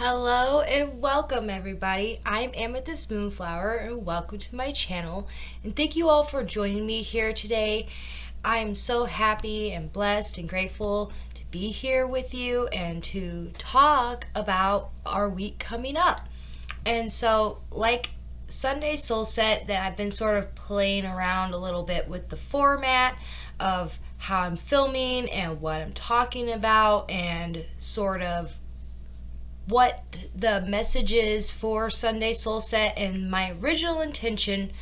Hello and welcome everybody. I'm AmethystMoonflower and welcome to my channel, and thank you all for joining me here today. I'm so happy and blessed and grateful to be here with you and to talk about our week coming up. And so, like Sunday Soul Set, that I've been sort of playing around a little bit with the format of how I'm filming and what I'm talking about and sort of what the message is for Sunday Soul Set. And my original intention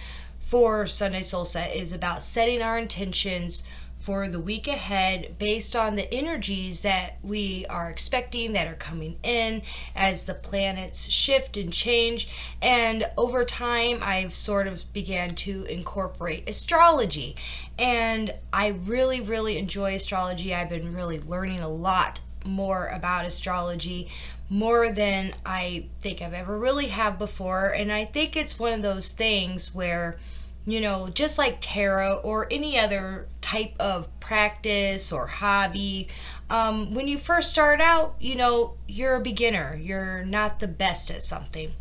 for Sunday Soul Set is about setting our intentions for the week ahead based on the energies that we are expecting that are coming in as the planets shift and change. And over time I've sort of began to incorporate astrology, and I really enjoy astrology. I've been really learning a lot more about astrology, more than I think I've ever really have before. And I think it's one of those things where, just like tarot or any other type of practice or hobby, when you first start out, you're a beginner. You're not the best at something.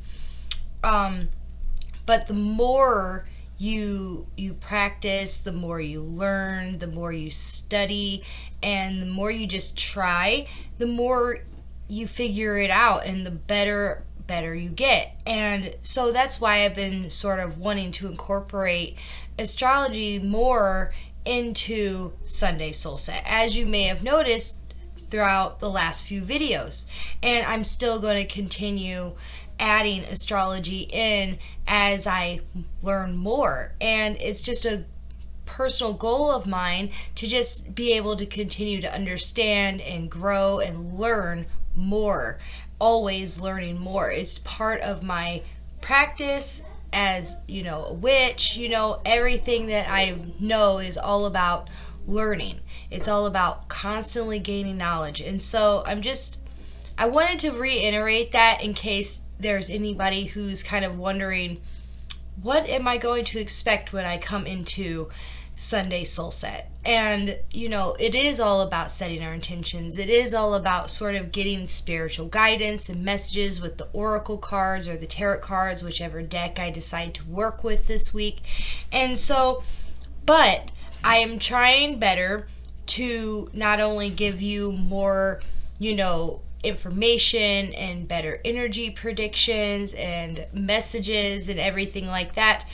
But the more you practice, the more you learn, the more you study, and the more you just try, the more you figure it out, and the better you get. And so that's why I've been sort of wanting to incorporate astrology more into Sunday Soul Set, as you may have noticed throughout the last few videos. And I'm still going to continue adding astrology in as I learn more. And it's just a personal goal of mine to just be able to continue to understand and grow and learn more. Always learning more is part of my practice as, a witch. Everything that I know is all about learning. It's all about constantly gaining knowledge. And so I wanted to reiterate that in case there's anybody who's kind of wondering, what am I going to expect when I come into Sunday Soul Set? And it is all about setting our intentions. It is all about sort of getting spiritual guidance and messages with the oracle cards or the tarot cards, whichever deck I decide to work with this week. And so, but I am trying better to not only give you more, information and better energy predictions and messages and everything like that.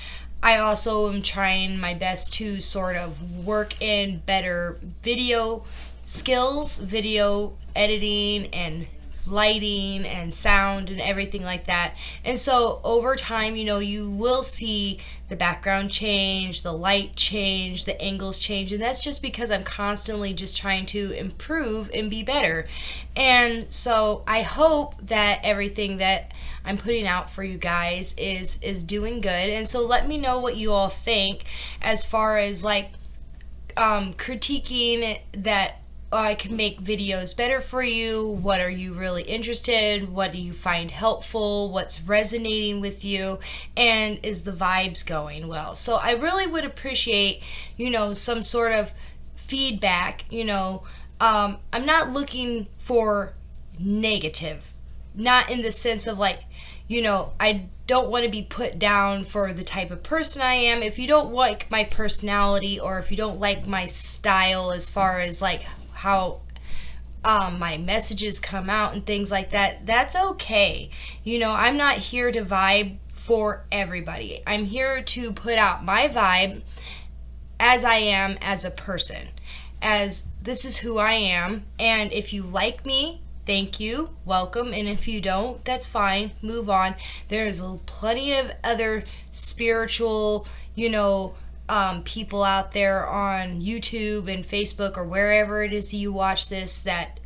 I also am trying my best to sort of work in better video skills, video editing and lighting and sound and everything like that. And so over time, you will see the background change, the light change, the angles change, and that's just because I'm constantly just trying to improve and be better. And so I hope that everything that I'm putting out for you guys is doing good. And so let me know what you all think as far as critiquing that I can make videos better for you. What are you really interested in? What do you find helpful? What's resonating with you? And is the vibes going well? So I really would appreciate, some sort of feedback. I'm not looking for negative, not in the sense of I don't want to be put down for the type of person I am. If you don't like my personality, or if you don't like my style as far as how my messages come out and things like that, that's okay. I'm not here to vibe for everybody. I'm here to put out my vibe as I am as a person, as this is who I am. And if you like me, thank you, welcome. And if you don't, that's fine, move on. There's plenty of other spiritual, people out there on YouTube and Facebook or wherever it is that you watch this that,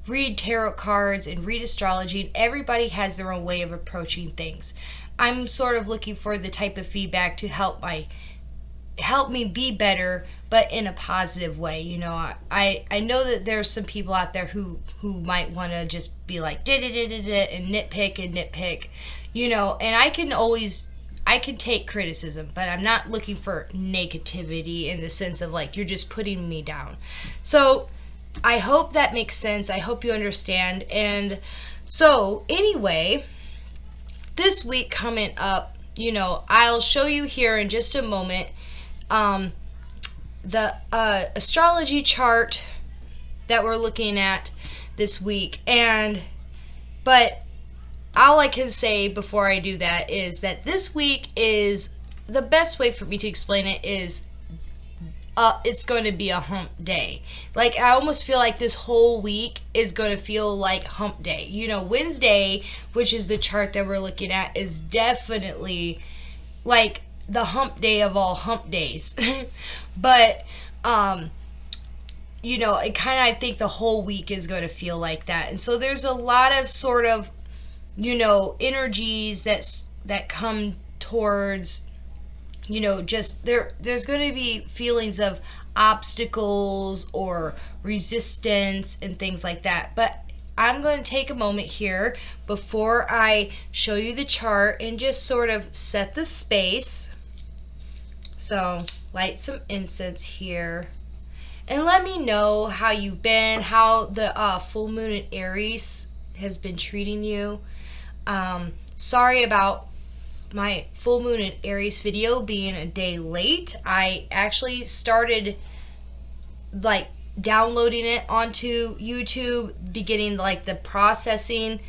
read tarot cards and read astrology, and everybody has their own way of approaching things. I'm sort of looking for the type of feedback to help me be better, but in a positive way. I know that there's some people out there who might want to just be like and nitpick, and I can take criticism, but I'm not looking for negativity in the sense of you're just putting me down. So I hope that makes sense. I hope you understand. And so, anyway, this week coming up, I'll show you here in just a moment the astrology chart that we're looking at this week. But all I can say before I do that is that this week is the best way for me to explain it is it's going to be a hump day. Like, I almost feel like this whole week is going to feel like hump day. Wednesday, which is the chart that we're looking at, is definitely like the hump day of all hump days. But, it kind of, I think the whole week is going to feel like that. And so there's a lot of sort of, energies that come towards, just there's going to be feelings of obstacles or resistance and things like that. But I'm going to take a moment here before I show you the chart and just sort of set the space. So light some incense here and let me know how you've been, how the full moon in Aries has been treating you. Sorry about my full moon in Aries video being a day late. I actually started like downloading it onto YouTube, beginning like the processing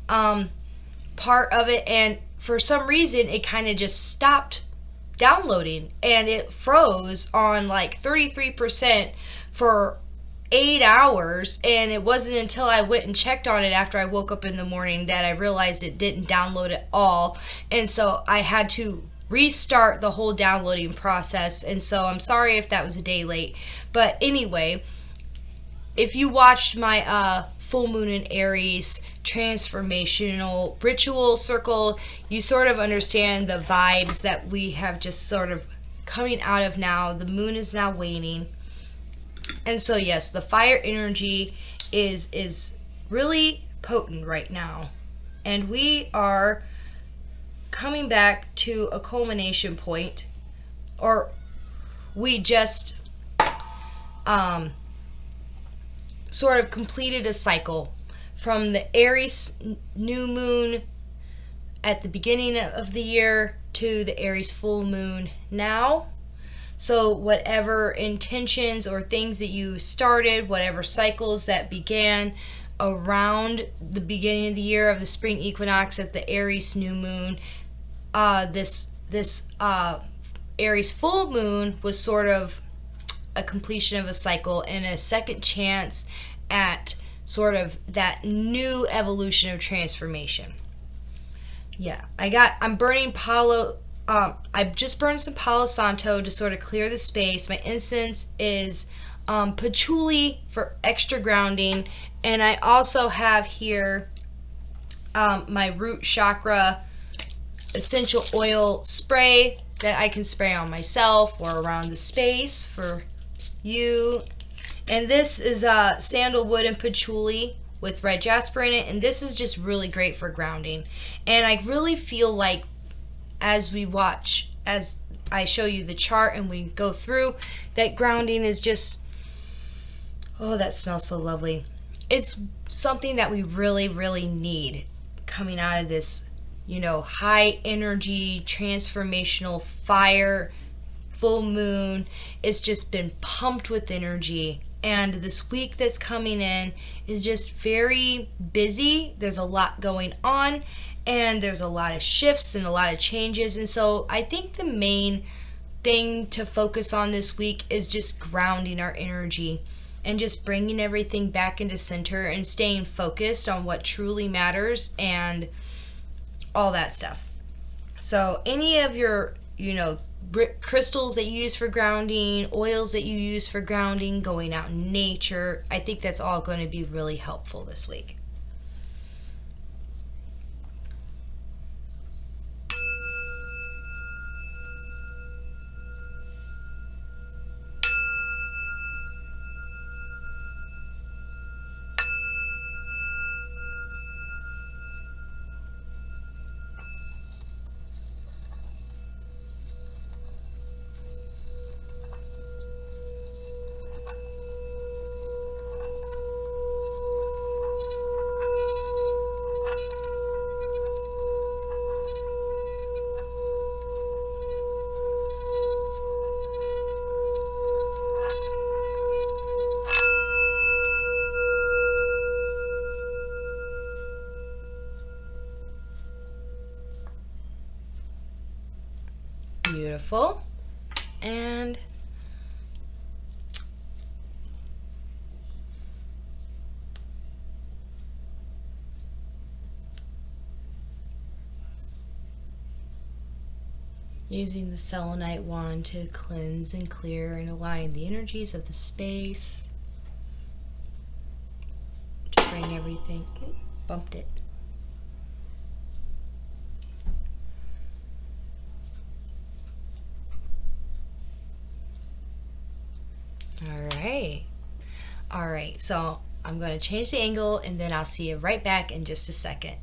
part of it, and for some reason it kind of just stopped downloading and it froze on like 33% for 8 hours, and it wasn't until I went and checked on it after I woke up in the morning that I realized it didn't download at all. And so I had to restart the whole downloading process, and so I'm sorry if that was a day late. But anyway, if you watched my full moon in Aries transformational ritual circle, you sort of understand the vibes that we have just sort of coming out of now. The moon is now waning. And so yes, the fire energy is really potent right now. And we are coming back to a culmination point, or we just sort of completed a cycle from the Aries new moon at the beginning of the year to the Aries full moon now. So whatever intentions or things that you started, whatever cycles that began around the beginning of the year of the spring equinox at the Aries new moon, this Aries full moon was sort of a completion of a cycle and a second chance at sort of that new evolution of transformation. Yeah, I'm burning I just burned some Palo Santo to sort of clear the space. My incense is patchouli for extra grounding, and I also have here my root chakra essential oil spray that I can spray on myself or around the space for you. And this is sandalwood and patchouli with red jasper in it, and this is just really great for grounding. And I really feel like as I show you the chart and we go through, that grounding is just, oh, that smells so lovely. It's something that we really, really need coming out of this, high energy, transformational fire full moon. It's just been pumped with energy. And this week that's coming in is just very busy. There's a lot going on, and there's a lot of shifts and a lot of changes. And so I think the main thing to focus on this week is just grounding our energy and just bringing everything back into center and staying focused on what truly matters and all that stuff. So any of your, crystals that you use for grounding, oils that you use for grounding, going out in nature, I think that's all going to be really helpful this week. Using the selenite wand to cleanse and clear and align the energies of the space. To bring everything... Ooh, bumped it. Alright, so I'm going to change the angle and then I'll see you right back in just a second.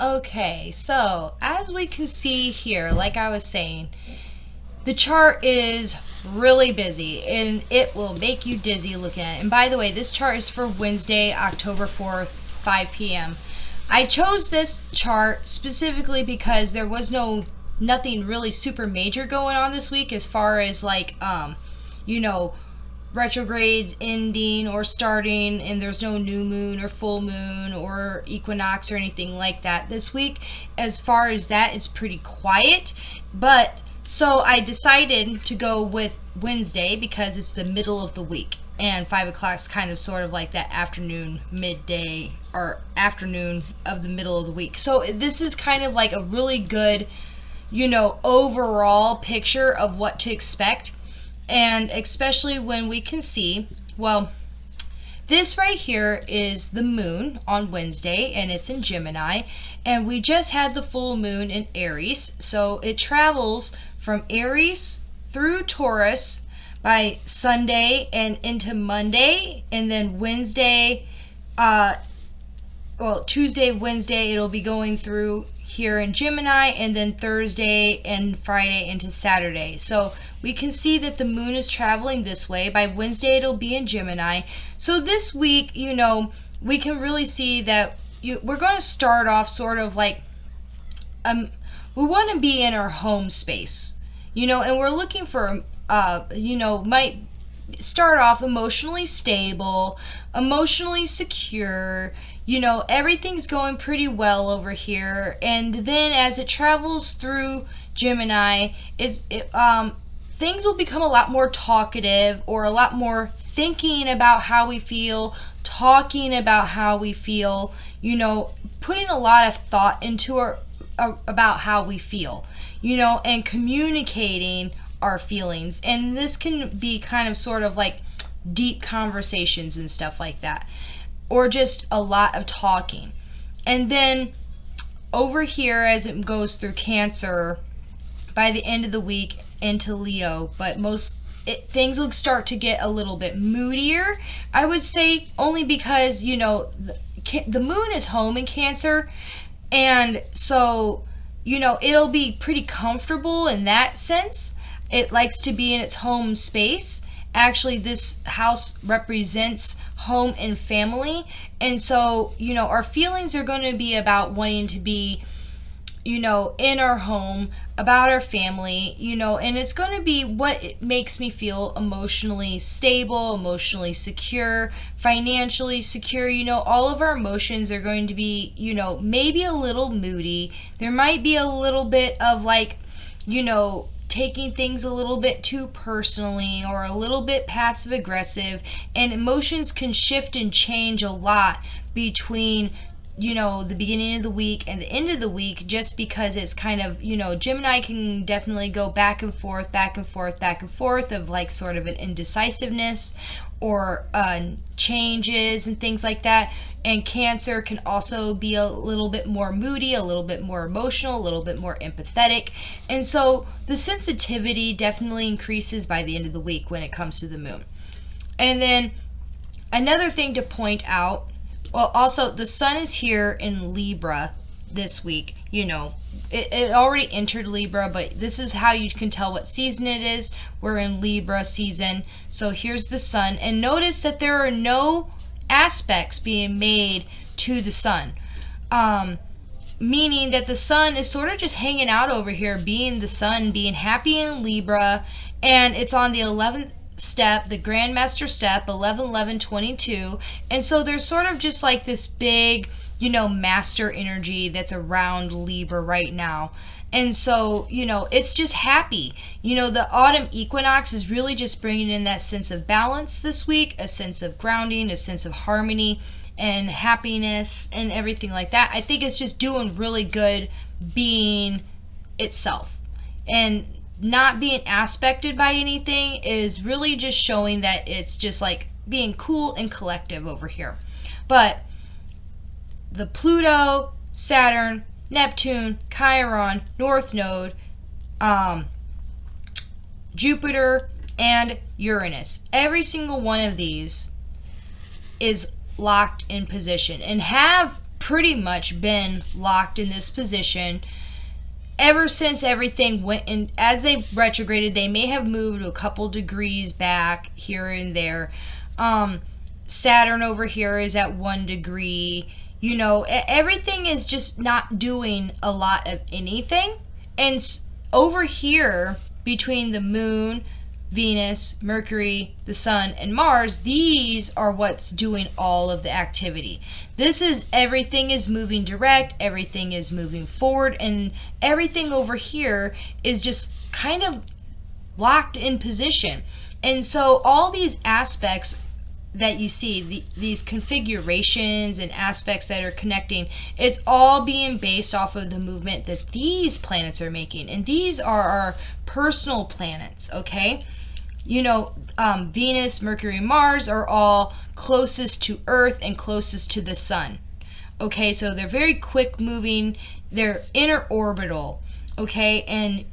Okay, so as we can see here, like I was saying, the chart is really busy and it will make you dizzy looking at it. And by the way, this chart is for Wednesday, October 4th, 5 p.m. I chose this chart specifically because there was nothing really super major going on this week as far as like, retrogrades ending or starting, and there's no new moon or full moon or equinox or anything like that this week. As far as that, it's pretty quiet. But so I decided to go with Wednesday because it's the middle of the week, and 5 o'clock is kind of sort of like that afternoon, midday, or afternoon of the middle of the week. So this is kind of like a really good, overall picture of what to expect. And especially when we can see, well, this right here is the moon on Wednesday, and it's in Gemini, and we just had the full moon in Aries, so it travels from Aries through Taurus by Sunday and into Monday, and then Wednesday, Tuesday, Wednesday, it'll be going through here in Gemini, and then Thursday and Friday into Saturday. So we can see that the moon is traveling this way. By Wednesday, it'll be in Gemini. So this week, we can really see that we're going to start off sort of like, we want to be in our home space, and we're looking for, might start off emotionally stable, emotionally secure. Everything's going pretty well over here. And then as it travels through Gemini, things will become a lot more talkative, or a lot more thinking about how we feel, talking about how we feel, putting a lot of thought into about how we feel, and communicating our feelings. And this can be kind of sort of like deep conversations and stuff like that, or just a lot of talking. And then over here, as it goes through Cancer, by the end of the week into Leo, but things will start to get a little bit moodier, I would say, only because the moon is home in Cancer, and so it'll be pretty comfortable in that sense. It likes to be in its home space. Actually, this house represents home and family, and so our feelings are going to be about wanting to be in our home, about our family, and it's going to be what makes me feel emotionally stable, emotionally secure, financially secure. All of our emotions are going to be, maybe a little moody. There might be a little bit of like, taking things a little bit too personally, or a little bit passive aggressive, and emotions can shift and change a lot between the beginning of the week and the end of the week, just because it's kind of, Gemini can definitely go back and forth of like sort of an indecisiveness, or changes and things like that. And Cancer can also be a little bit more moody, a little bit more emotional, a little bit more empathetic. And so the sensitivity definitely increases by the end of the week when it comes to the moon. And then another thing to point out, well, also the sun is here in Libra this week. It already entered Libra, but this is how you can tell what season it is. We're in Libra season. So here's the sun, and notice that there are no aspects being made to the sun, meaning that the sun is sort of just hanging out over here, being the sun, being happy in Libra, and it's on the 11th step, the Grandmaster step, 11-11-22, and so there's sort of just like this big, master energy that's around Libra right now. And so, it's just happy. The autumn equinox is really just bringing in that sense of balance this week, a sense of grounding, a sense of harmony and happiness and everything like that. I think it's just doing really good being itself. and not being aspected by anything is really just showing that it's just like being cool and collective over here. But the Pluto, Saturn, Neptune, Chiron, North Node, Jupiter, and Uranus, every single one of these is locked in position and have pretty much been locked in this position ever since everything went in. As they retrograded, they may have moved a couple degrees back here and there. Saturn over here is at 1 degree. You know, everything is just not doing a lot of anything. And over here, between the moon, Venus, Mercury, the Sun, and Mars, these are what's doing all of the activity. This is everything is moving direct, everything is moving forward, and everything over here is just kind of locked in position. And so all these aspects that you see, these configurations and aspects that are connecting, it's all being based off of the movement that these planets are making. And these are our personal planets, okay? You know, Venus, Mercury, Mars are all closest to Earth and closest to the Sun. Okay, so they're very quick moving, they're interorbital, okay? And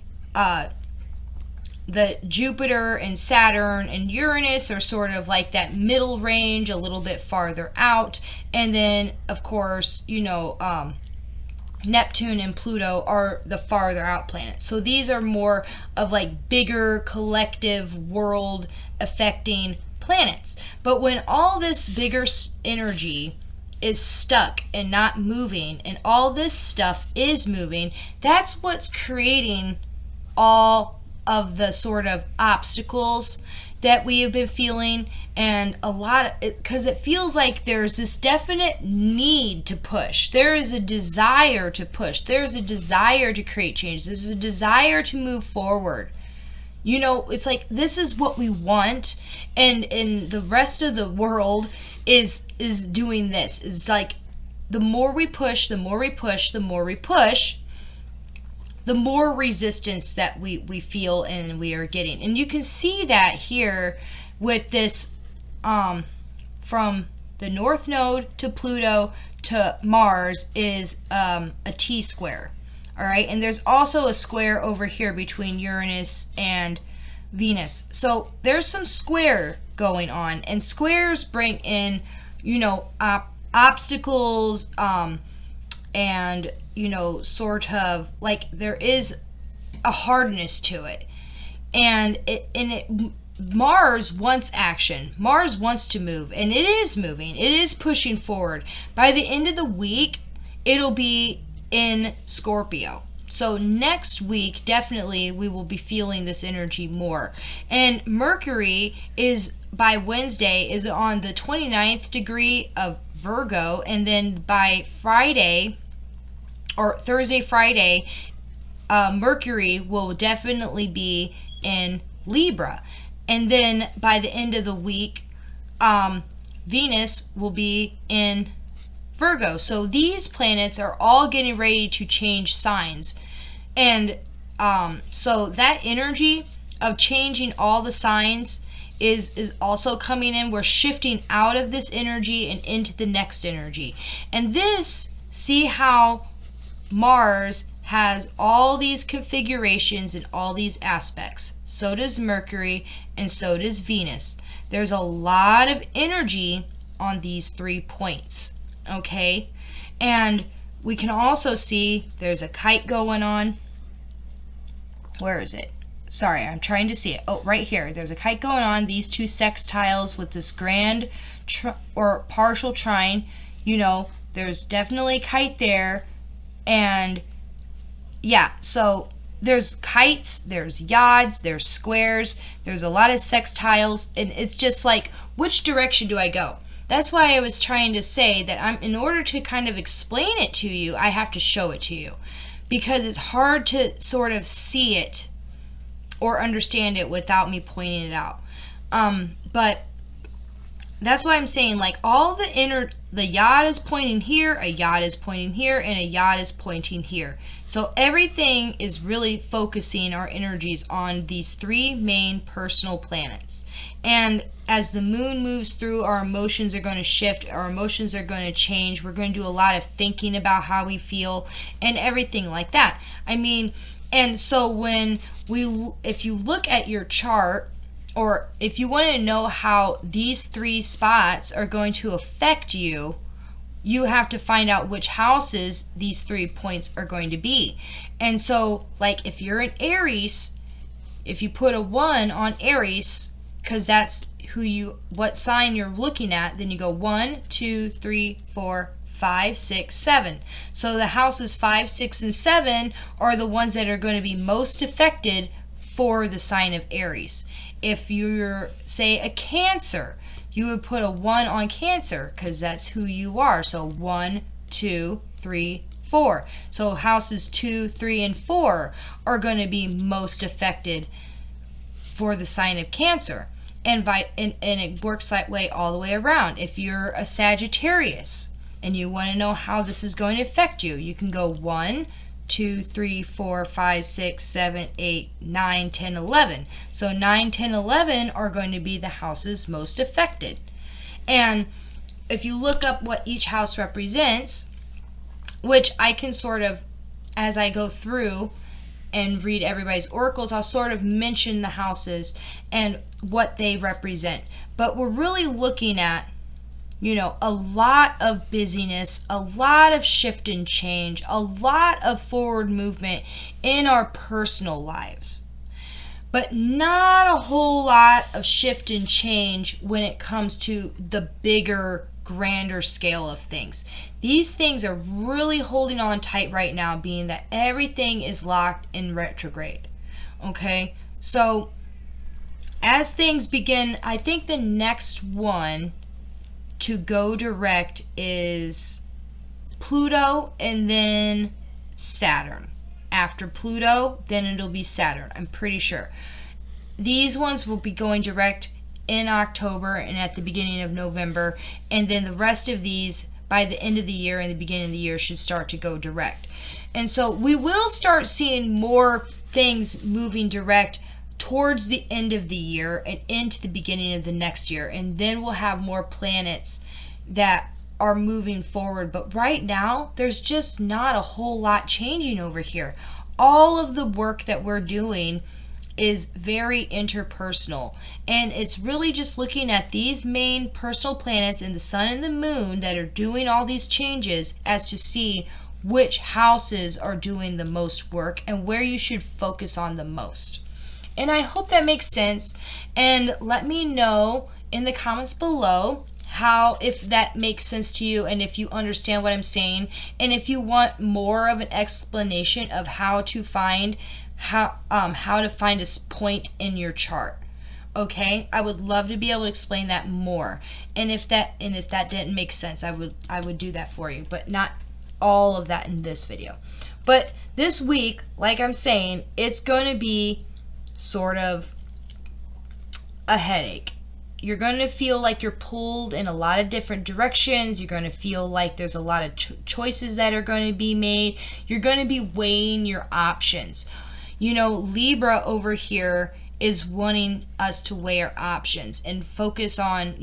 the Jupiter and Saturn and Uranus are sort of like that middle range, a little bit farther out. And then, of course, you know, Neptune and Pluto are the farther out planets. So these are more of like bigger collective world affecting planets. But when all this bigger energy is stuck and not moving, and all this stuff is moving, that's what's creating all of the sort of obstacles that we have been feeling. And a lot, because it feels like there's this definite need to push. There is a desire to push. There's a desire to create change. There's a desire to move forward. You know, it's like this is what we want, and the rest of the world is doing this. It's like the more we push, the more we push, the more we push, the more resistance that we feel and we are getting. And you can see that here with this from the North Node to Pluto to Mars is a T-square. All right, and there's also a square over here between Uranus and Venus. So there's some square going on, and squares bring in, you know, obstacles, and, you know, sort of like there is a hardness to it. And Mars wants action. Mars wants to move, and it is moving. It is pushing forward. By the end of the week, it'll be in Scorpio. So next week, definitely, we will be feeling this energy more. And Mercury is, by Wednesday, is on the 29th degree of Virgo, and then by Friday, or Thursday, Friday, Mercury will definitely be in Libra. And then by the end of the week, Venus will be in Virgo. So these planets are all getting ready to change signs. And so that energy of changing all the signs is also coming in. We're shifting out of this energy and into the next energy. And this, see how Mars has all these configurations and all these aspects. So does Mercury, and so does Venus. There's a lot of energy on these 3 points, okay? And we can also see there's a kite going on. Where is it? Sorry, I'm trying to see it. Oh, right here. There's a kite going on. These two sextiles with this grand or partial trine. You know, there's definitely a kite there. And yeah, so there's kites, there's yods, there's squares, there's a lot of sextiles, and it's just like, which direction do I go? That's why I was trying to say that in order to kind of explain it to you, I have to show it to you, because it's hard to sort of see it or understand it without me pointing it out. But that's why I'm saying, like, all the the yod is pointing here, a yod is pointing here, and a yod is pointing here. So everything is really focusing our energies on these three main personal planets. And as the moon moves through, our emotions are going to shift, our emotions are going to change. We're going to do a lot of thinking about how we feel and everything like that. I mean, and so if you look at your chart, or if you want to know how these three spots are going to affect you, you have to find out which houses these 3 points are going to be. And so, like, if you're in Aries, if you put a 1 on Aries, because that's what sign you're looking at, then you go 1, 2, 3, 4, 5, 6, 7. So the houses 5, 6, and 7 are the ones that are going to be most affected for the sign of Aries. If you're, say, a Cancer, you would put a 1 on Cancer because that's who you are. So 1, 2, 3, 4. So houses 2, 3, and 4 are going to be most affected for the sign of Cancer. And it works that way all the way around. If you're a Sagittarius and you want to know how this is going to affect you, you can go 1, 2, 3, 4, 5, 6, 7, 8, 9, 10, 11. So 9, 10, 11 are going to be the houses most affected. And if you look up what each house represents, which I can sort of, as I go through and read everybody's oracles, I'll sort of mention the houses and what they represent. But we're really looking at, a lot of busyness, a lot of shift and change, a lot of forward movement in our personal lives. But not a whole lot of shift and change when it comes to the bigger, grander scale of things. These things are really holding on tight right now, being that everything is locked in retrograde. Okay? So, as things begin, I think the next one to go direct is Pluto and then Saturn. After Pluto, then it'll be Saturn, I'm pretty sure. These ones will be going direct in October and at the beginning of November, and then the rest of these by the end of the year and the beginning of the year should start to go direct. And so we will start seeing more things moving direct towards the end of the year and into the beginning of the next year, and then we'll have more planets that are moving forward. But right now there's just not a whole lot changing over here. All of the work that we're doing is very interpersonal, and it's really just looking at these main personal planets and the sun and the moon that are doing all these changes as to see which houses are doing the most work and where you should focus on the most. And I hope that makes sense, and let me know in the comments below if that makes sense to you and if you understand what I'm saying, and if you want more of an explanation of how to find a point in your chart. Okay, I would love to be able to explain that more, and if that didn't make sense, I would do that for you, but not all of that in this video. But this week, like I'm saying, it's going to be sort of a headache. You're going to feel like you're pulled in a lot of different directions. You're going to feel like there's a lot of choices that are going to be made. You're going to be weighing your options. Libra over here is wanting us to weigh our options and focus on,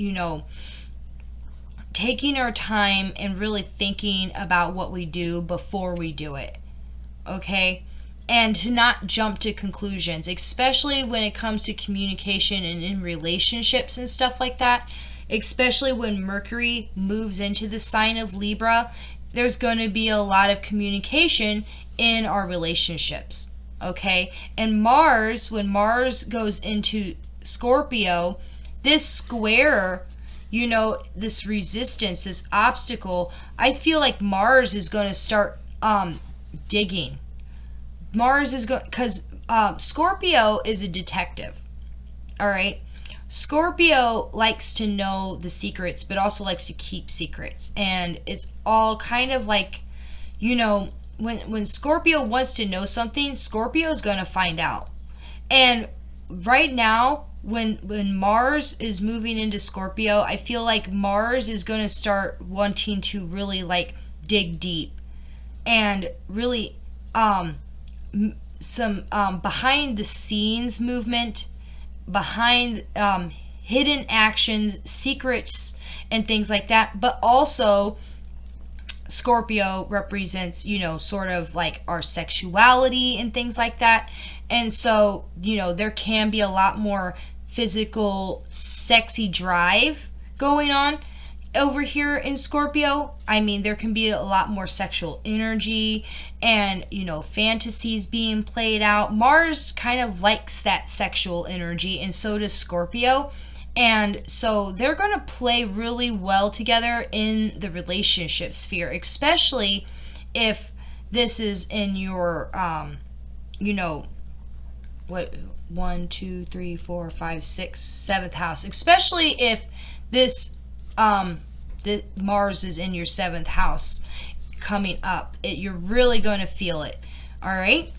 taking our time and really thinking about what we do before we do it. Okay? And to not jump to conclusions, especially when it comes to communication and in relationships and stuff like that. Especially when Mercury moves into the sign of Libra, there's going to be a lot of communication in our relationships. Okay? And Mars, when Mars goes into Scorpio, this square, this resistance, this obstacle, I feel like Mars is going to start digging. Mars is going, because Scorpio is a detective. All right? Scorpio likes to know the secrets, but also likes to keep secrets. And it's all kind of like, when Scorpio wants to know something, Scorpio is going to find out. And right now, when Mars is moving into Scorpio, I feel like Mars is going to start wanting to really like dig deep and really some behind the scenes movement, behind hidden actions, secrets, and things like that. But also, Scorpio represents, sort of like our sexuality and things like that. And so, there can be a lot more physical, sexy drive going on over here in Scorpio. I mean, there can be a lot more sexual energy and, fantasies being played out. Mars kind of likes that sexual energy, and so does Scorpio. And so they're going to play really well together in the relationship sphere, especially if this is in your, what, 1, 2, 3, 4, 5, 6, 7th house. Especially if this, the Mars is in your 7th house coming up. You're really going to feel it. All right?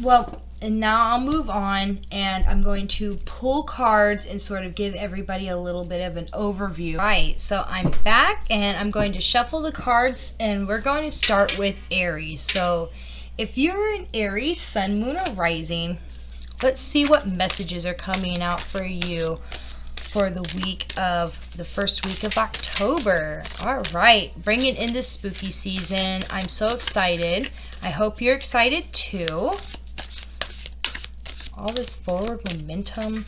Well, and now I'll move on, and I'm going to pull cards and sort of give everybody a little bit of an overview. All right, so I'm back, and I'm going to shuffle the cards, and we're going to start with Aries. So if you're an Aries, Sun, Moon, or Rising, let's see what messages are coming out for you for the first week of October. All right, bringing in the spooky season. I'm so excited. I hope you're excited too. All this forward momentum.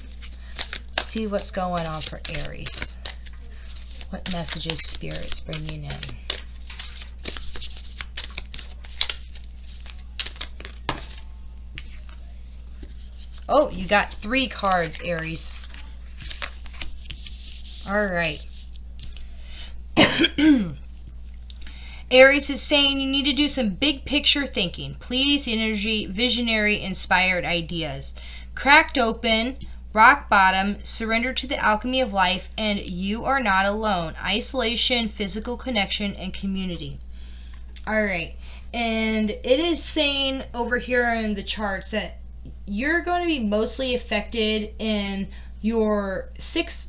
Let's see what's going on for Aries. What messages Spirit's bringing in. Oh, you got 3 cards, Aries. All right. Aries is saying you need to do some big picture thinking. Please, energy, visionary, inspired ideas. Cracked open, rock bottom, surrender to the alchemy of life, and you are not alone. Isolation, physical connection, and community. All right. And it is saying over here in the charts that you're going to be mostly affected in your 5th,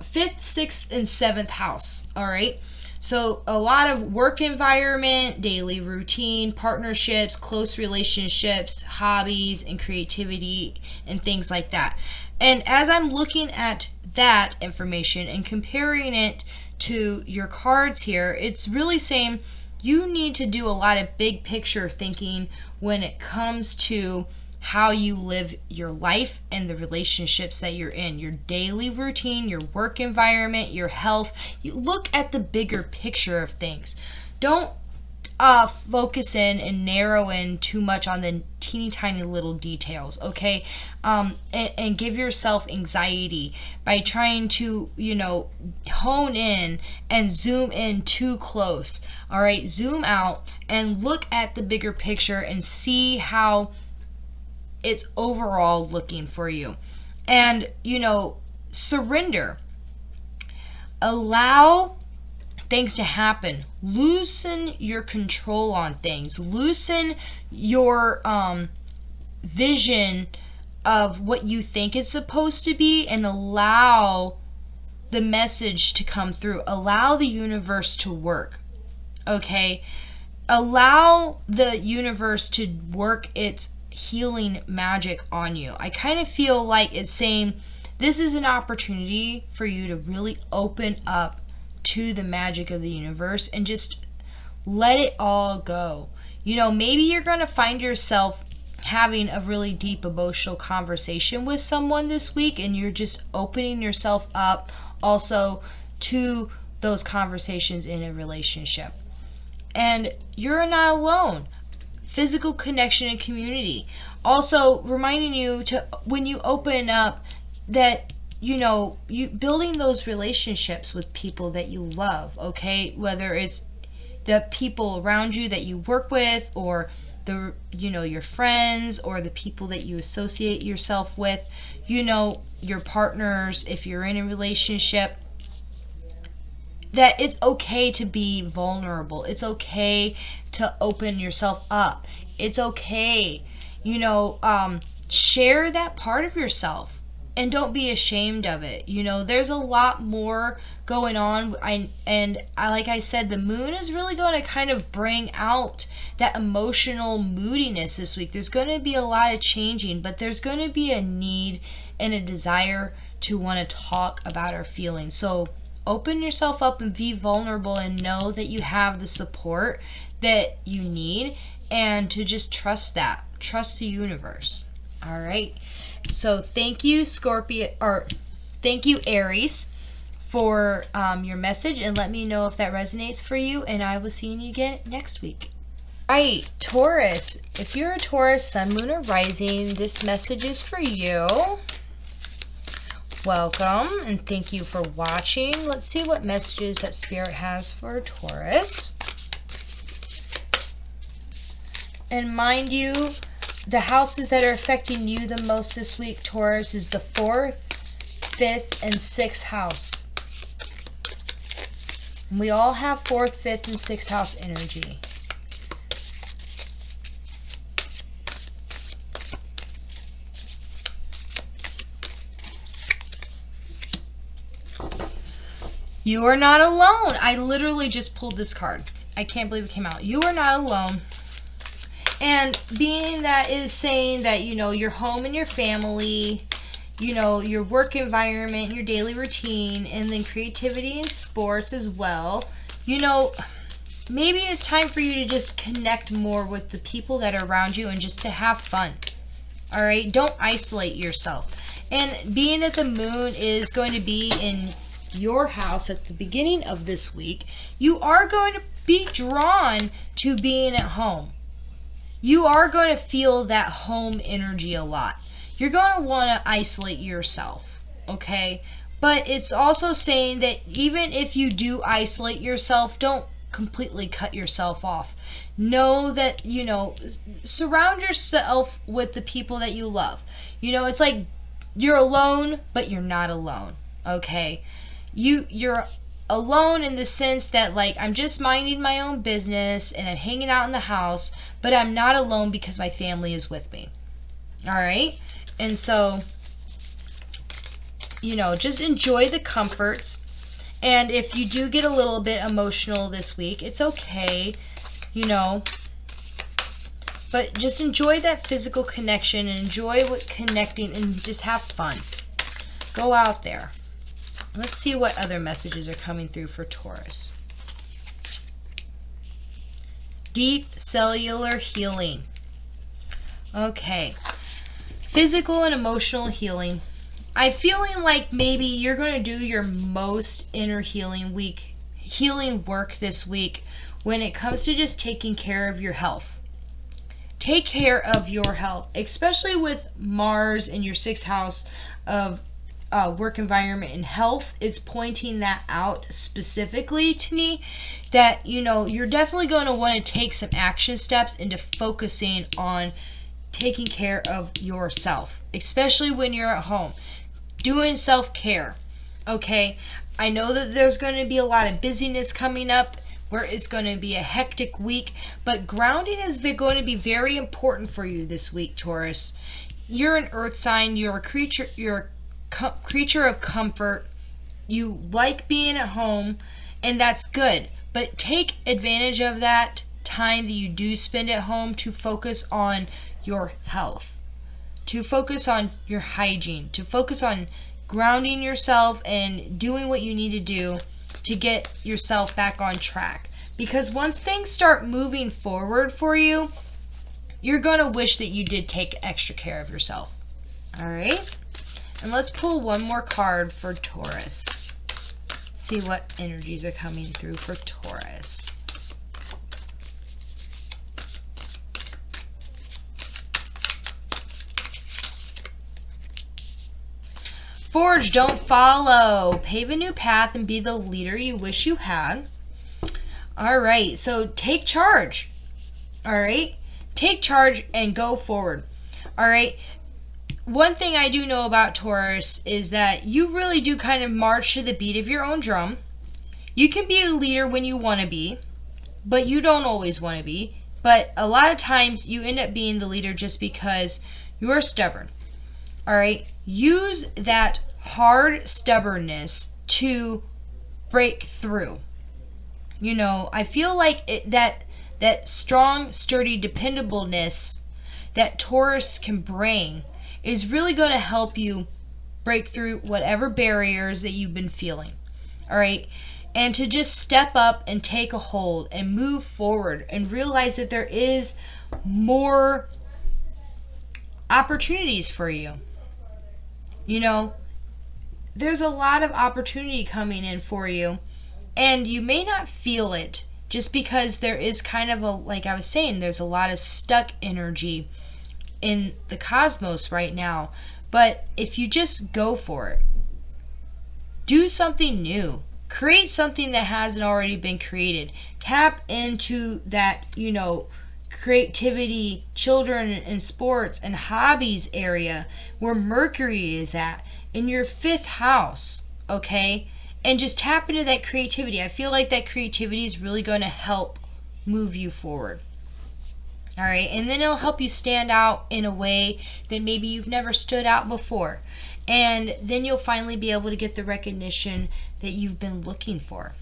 6th, and 7th house. All right. So a lot of work environment, daily routine, partnerships, close relationships, hobbies, and creativity, and things like that. And as I'm looking at that information and comparing it to your cards here, it's really saying you need to do a lot of big picture thinking when it comes to how you live your life and the relationships that you're in, your daily routine, your work environment, your health. You look at the bigger picture of things. Don't focus in and narrow in too much on the teeny tiny little details, okay? And give yourself anxiety by trying to, hone in and zoom in too close. All right, zoom out and look at the bigger picture and see how it's overall looking for you. And, surrender. Allow things to happen. Loosen your control on things. Loosen your vision of what you think it's supposed to be, and allow the message to come through. Allow the universe to work. Okay? Allow the universe to work its healing magic on you. I kind of feel like it's saying this is an opportunity for you to really open up to the magic of the universe and just let it all go. Maybe you're going to find yourself having a really deep emotional conversation with someone this week, and you're just opening yourself up also to those conversations in a relationship. And you're not alone. Physical connection and community. Also reminding you to, when you open up, that you building those relationships with people that you love, okay? Whether it's the people around you that you work with, or your friends, or the people that you associate yourself with, your partners, if you're in a relationship, that it's okay to be vulnerable. It's okay to open yourself up. It's okay, share that part of yourself. and don't be ashamed of it. You know, there's a lot more going on. Like I said, the moon is really going to kind of bring out that emotional moodiness this week. There's going to be a lot of changing, but there's going to be a need and a desire to want to talk about our feelings. So open yourself up and be vulnerable and know that you have the support that you need, and to just trust that. Trust the universe. All right. So thank you, thank you, Aries, for your message, and let me know if that resonates for you, and I will see you again next week. All right, Taurus. If you're a Taurus, Sun, Moon, or Rising, this message is for you. Welcome, and thank you for watching. Let's see what messages that Spirit has for Taurus. And mind you, the houses that are affecting you the most this week, Taurus, is the 4th, 5th, and 6th house. And we all have 4th, 5th, and 6th house energy. You are not alone. I literally just pulled this card. I can't believe it came out. You are not alone. And being that is saying that, you know, your home and your family, you know, your work environment, your daily routine, and then creativity and sports as well, you know, maybe it's time for you to just connect more with the people that are around you and just to have fun. All right? Don't isolate yourself. And being that the moon is going to be in your house at the beginning of this week, you are going to be drawn to being at home. You are going to feel that home energy a lot. You're going to want to isolate yourself, okay? But it's also saying that even if you do isolate yourself, don't completely cut yourself off. Know that, you know, surround yourself with the people that you love. You know, it's like you're alone, but you're not alone, okay? You're alone in the sense that, like, I'm just minding my own business and I'm hanging out in the house, but I'm not alone because my family is with me. All right? And so, you know, just enjoy the comforts. And if you do get a little bit emotional this week, it's okay, you know. But just enjoy that physical connection and enjoy connecting and just have fun. Go out there. Let's see what other messages are coming through for Taurus. Deep cellular healing. Okay. Physical and emotional healing. I'm feeling like maybe you're going to do your most inner healing work this week when it comes to just taking care of your health. Take care of your health, especially with Mars in your 6th house of work environment and health. It's pointing that out specifically to me, that, you know, you're definitely going to want to take some action steps into focusing on taking care of yourself, especially when you're at home, doing self-care. Okay, I know that there's going to be a lot of busyness coming up where it's going to be a hectic week, but grounding is going to be very important for you this week, Taurus. You're an earth sign. You're a creature of comfort. You like being at home, and that's good, but take advantage of that time that you do spend at home to focus on your health, to focus on your hygiene, to focus on grounding yourself and doing what you need to do to get yourself back on track. Because once things start moving forward for you, you're going to wish that you did take extra care of yourself. All right? And let's pull one more card for Taurus. See what energies are coming through for Taurus. Forge, don't follow. Pave a new path and be the leader you wish you had. All right, so take charge. All right? Take charge and go forward. All right? One thing I do know about Taurus is that you really do kind of march to the beat of your own drum. You can be a leader when you want to be, but you don't always want to be. But a lot of times you end up being the leader just because you are stubborn. All right? Use that hard stubbornness to break through. I feel like that strong, sturdy dependableness that Taurus can bring is really going to help you break through whatever barriers that you've been feeling. All right? And to just step up and take a hold and move forward and realize that there is more opportunities for you. There's a lot of opportunity coming in for you, and you may not feel it just because there is kind of like I was saying, there's a lot of stuck energy in the cosmos right now. But if you just go for it, do something new, create something that hasn't already been created, tap into that, creativity, children and sports and hobbies area where Mercury is at in your 5th house, okay? And just tap into that creativity. I feel like that creativity is really going to help move you forward. All right, and then it'll help you stand out in a way that maybe you've never stood out before. And then you'll finally be able to get the recognition that you've been looking for.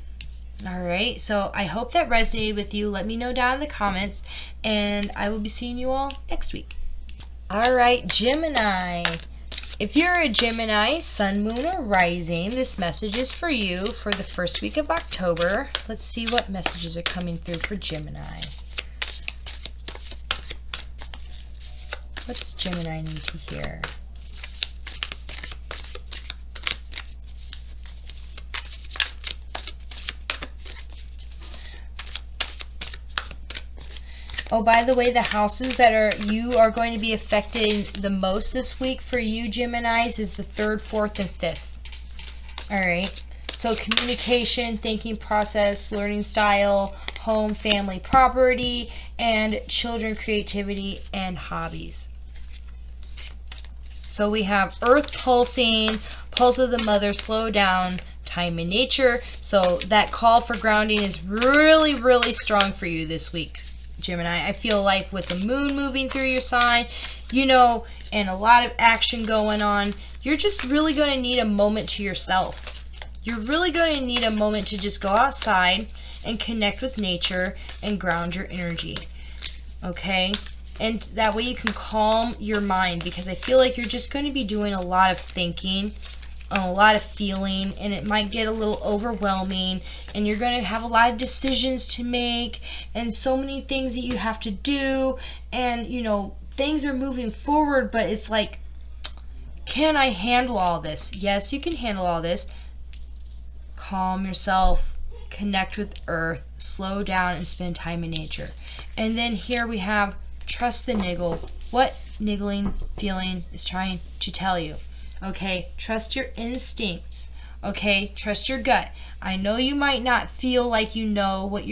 All right, so I hope that resonated with you. Let me know down in the comments, and I will be seeing you all next week. All right, Gemini. If you're a Gemini, Sun, Moon, or Rising, this message is for you for the first week of October. Let's see what messages are coming through for Gemini. What does Gemini need to hear? Oh, by the way, the houses that you are going to be affected the most this week for you, Geminis, is the 3rd, 4th, and 5th. All right. So communication, thinking process, learning style, home, family, property, and children, creativity, and hobbies. So we have Earth pulsing, pulse of the mother, slow down, time in nature. So that call for grounding is really, really strong for you this week, Gemini. I feel like with the moon moving through your sign, and a lot of action going on, you're just really going to need a moment to yourself. You're really going to need a moment to just go outside and connect with nature and ground your energy. Okay? And that way you can calm your mind, because I feel like you're just going to be doing a lot of thinking, a lot of feeling, and it might get a little overwhelming, and you're going to have a lot of decisions to make and so many things that you have to do, and things are moving forward, but it's like, can I handle all this? Yes, you can handle all this. Calm yourself, connect with Earth, slow down, and spend time in nature. And then here we have trust the niggle. What niggling feeling is trying to tell you? Okay, trust your instincts. Okay, trust your gut. I know you might not feel like you know what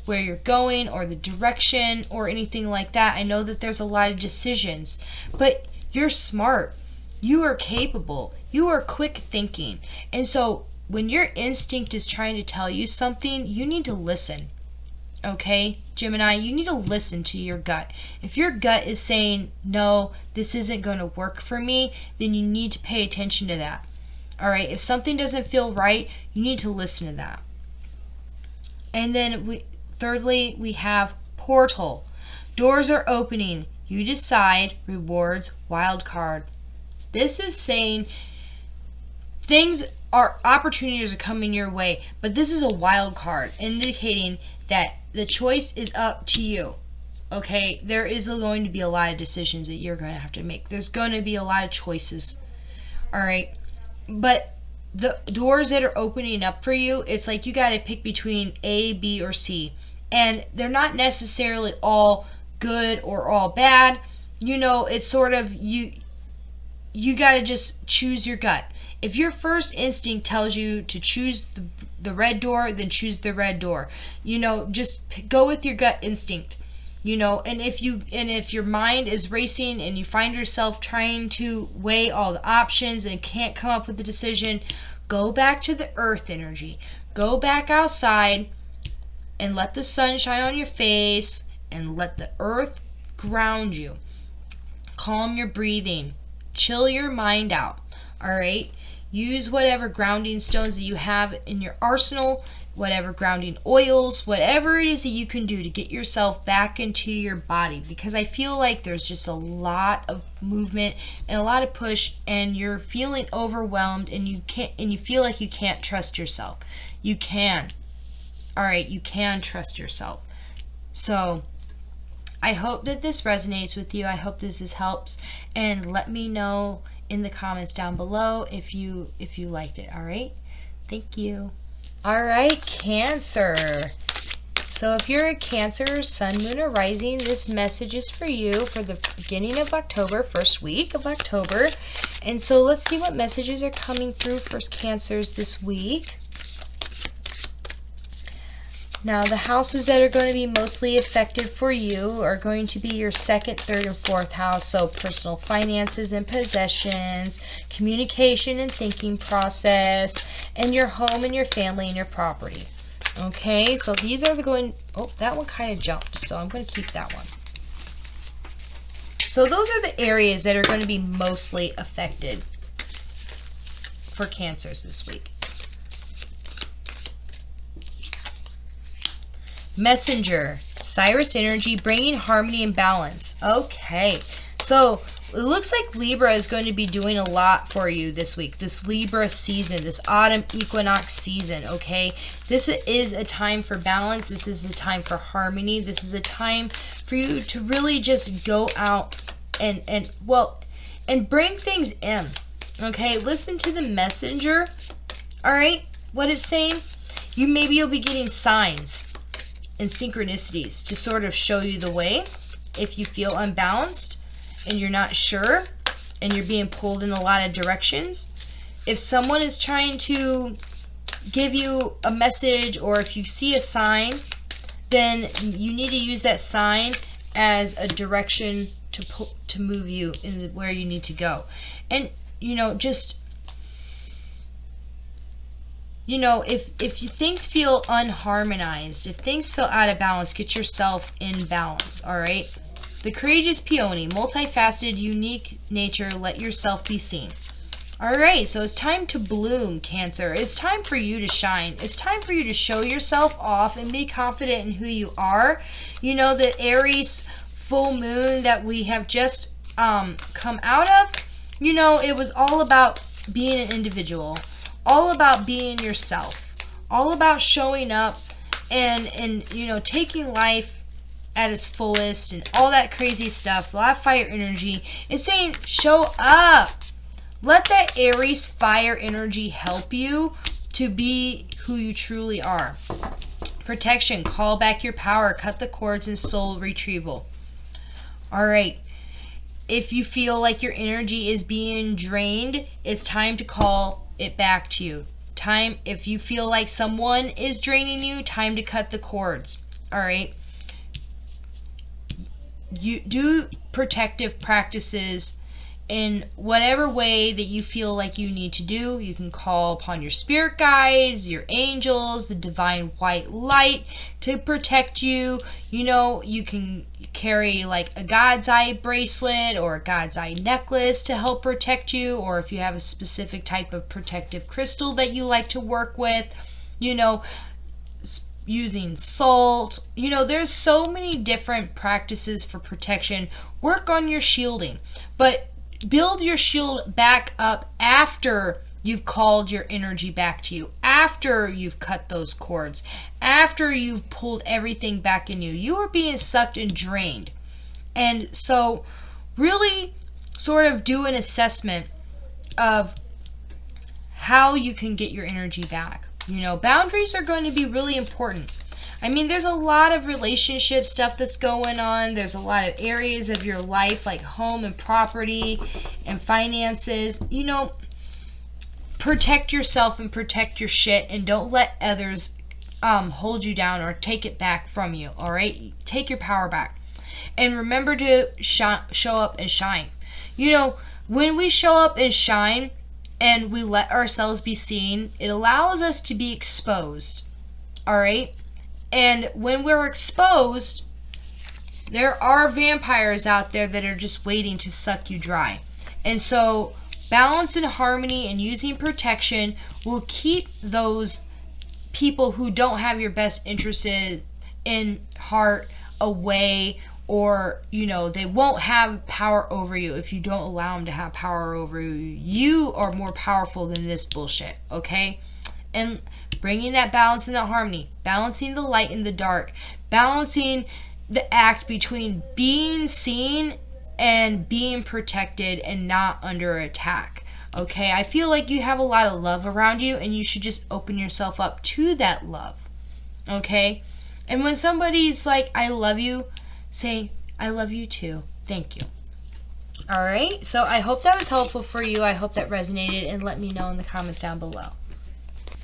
where you're going or the direction or anything like that. I know that there's a lot of decisions, but you're smart. You are capable. You are quick thinking. And so when your instinct is trying to tell you something, you need to listen. Okay, Gemini, you need to listen to your gut. If your gut is saying, no, this isn't going to work for me, then you need to pay attention to that. All right, if something doesn't feel right, you need to listen to that. And then thirdly, we have portal. Doors are opening. You decide. Rewards. Wild card. This is saying opportunities are coming your way, but this is a wild card, indicating that the choice is up to you. Okay, there is going to be a lot of decisions that you're going to have to make. There's going to be a lot of choices. All right, but the doors that are opening up for you, it's like you got to pick between A, B, or C, and they're not necessarily all good or all bad. It's sort of you got to just choose your gut. If your first instinct tells you to choose the red door, then choose the red door. Just go with your gut instinct. And if your mind is racing and you find yourself trying to weigh all the options and can't come up with a decision, go back to the earth energy. Go back outside and let the sun shine on your face and let the earth ground you. Calm your breathing. Chill your mind out. All right? Use whatever grounding stones that you have in your arsenal, whatever grounding oils, whatever it is that you can do to get yourself back into your body, because I feel like there's just a lot of movement and a lot of push, and you're feeling overwhelmed, and you feel like you can't trust yourself. You can. All right, you can trust yourself. So I hope that this resonates with you. I hope this helps, and let me know in the comments down below if you liked it. All right, thank you. All right, Cancer. So if you're a Cancer, Sun, Moon, or Rising, this message is for you for the beginning of October, first week of October. And so let's see what messages are coming through for Cancers this week. Now, the houses that are going to be mostly affected for you are going to be your second, third, and fourth house. So personal finances and possessions, communication and thinking process, and your home and your family and your property. Okay, so these are oh, that one kind of jumped, so I'm going to keep that one. So those are the areas that are going to be mostly affected for Cancers this week. Messenger, Cyrus energy, bringing harmony and balance. Okay, so it looks like Libra is going to be doing a lot for you this week, this Libra season, this autumn equinox season, okay? This is a time for balance. This is a time for harmony. This is a time for you to really just go out and bring things in, okay? Listen to the messenger, all right? What it's saying, you'll be getting signs and synchronicities to sort of show you the way if you feel unbalanced and you're not sure and you're being pulled in a lot of directions. If someone is trying to give you a message, or if you see a sign, then you need to use that sign as a direction to move you in where you need to go. And if things feel unharmonized, if things feel out of balance, get yourself in balance, all right? The courageous peony, multifaceted, unique nature, let yourself be seen. All right, so it's time to bloom, Cancer. It's time for you to shine. It's time for you to show yourself off and be confident in who you are. The Aries full moon that we have just come out of, it was all about being an individual, all about being yourself, all about showing up and taking life at its fullest and all that crazy stuff, that fire energy. It's saying show up. Let that Aries fire energy help you to be who you truly are. Protection, call back your power, cut the cords, and soul retrieval. All right. If you feel like your energy is being drained, it's time to call it back to you. If you feel like someone is draining you, time to cut the cords. All right. You do protective practices in whatever way that you feel like you need to do. You can call upon your spirit guides, your angels, the divine white light to protect you. You can carry like a God's eye bracelet or a God's eye necklace to help protect you, or if you have a specific type of protective crystal that you like to work with, using salt. There's so many different practices for protection. Work on your shielding, but build your shield back up after you've called your energy back to you, after you've cut those cords, after you've pulled everything back in you. You are being sucked and drained. And so really sort of do an assessment of how you can get your energy back. Boundaries are going to be really important. I mean, there's a lot of relationship stuff that's going on. There's a lot of areas of your life like home and property and finances. Protect yourself and protect your shit, and don't let others hold you down or take it back from you, all right? Take your power back. And remember to show up and shine. When we show up and shine and we let ourselves be seen, it allows us to be exposed, all right? And when we're exposed, There are vampires out there that are just waiting to suck you dry. And so balance and harmony and using protection will keep those people who don't have your best interests in heart away, or they won't have power over you if you don't allow them to have power over you. You are more powerful than this bullshit, okay? And bringing that balance and that harmony, balancing the light and the dark, balancing the act between being seen and being protected and not under attack. Okay, I feel like you have a lot of love around you, and you should just open yourself up to that love. Okay? And when somebody's like, I love you, say, I love you too. Thank you. Alright, so I hope that was helpful for you. I hope that resonated, and let me know in the comments down below.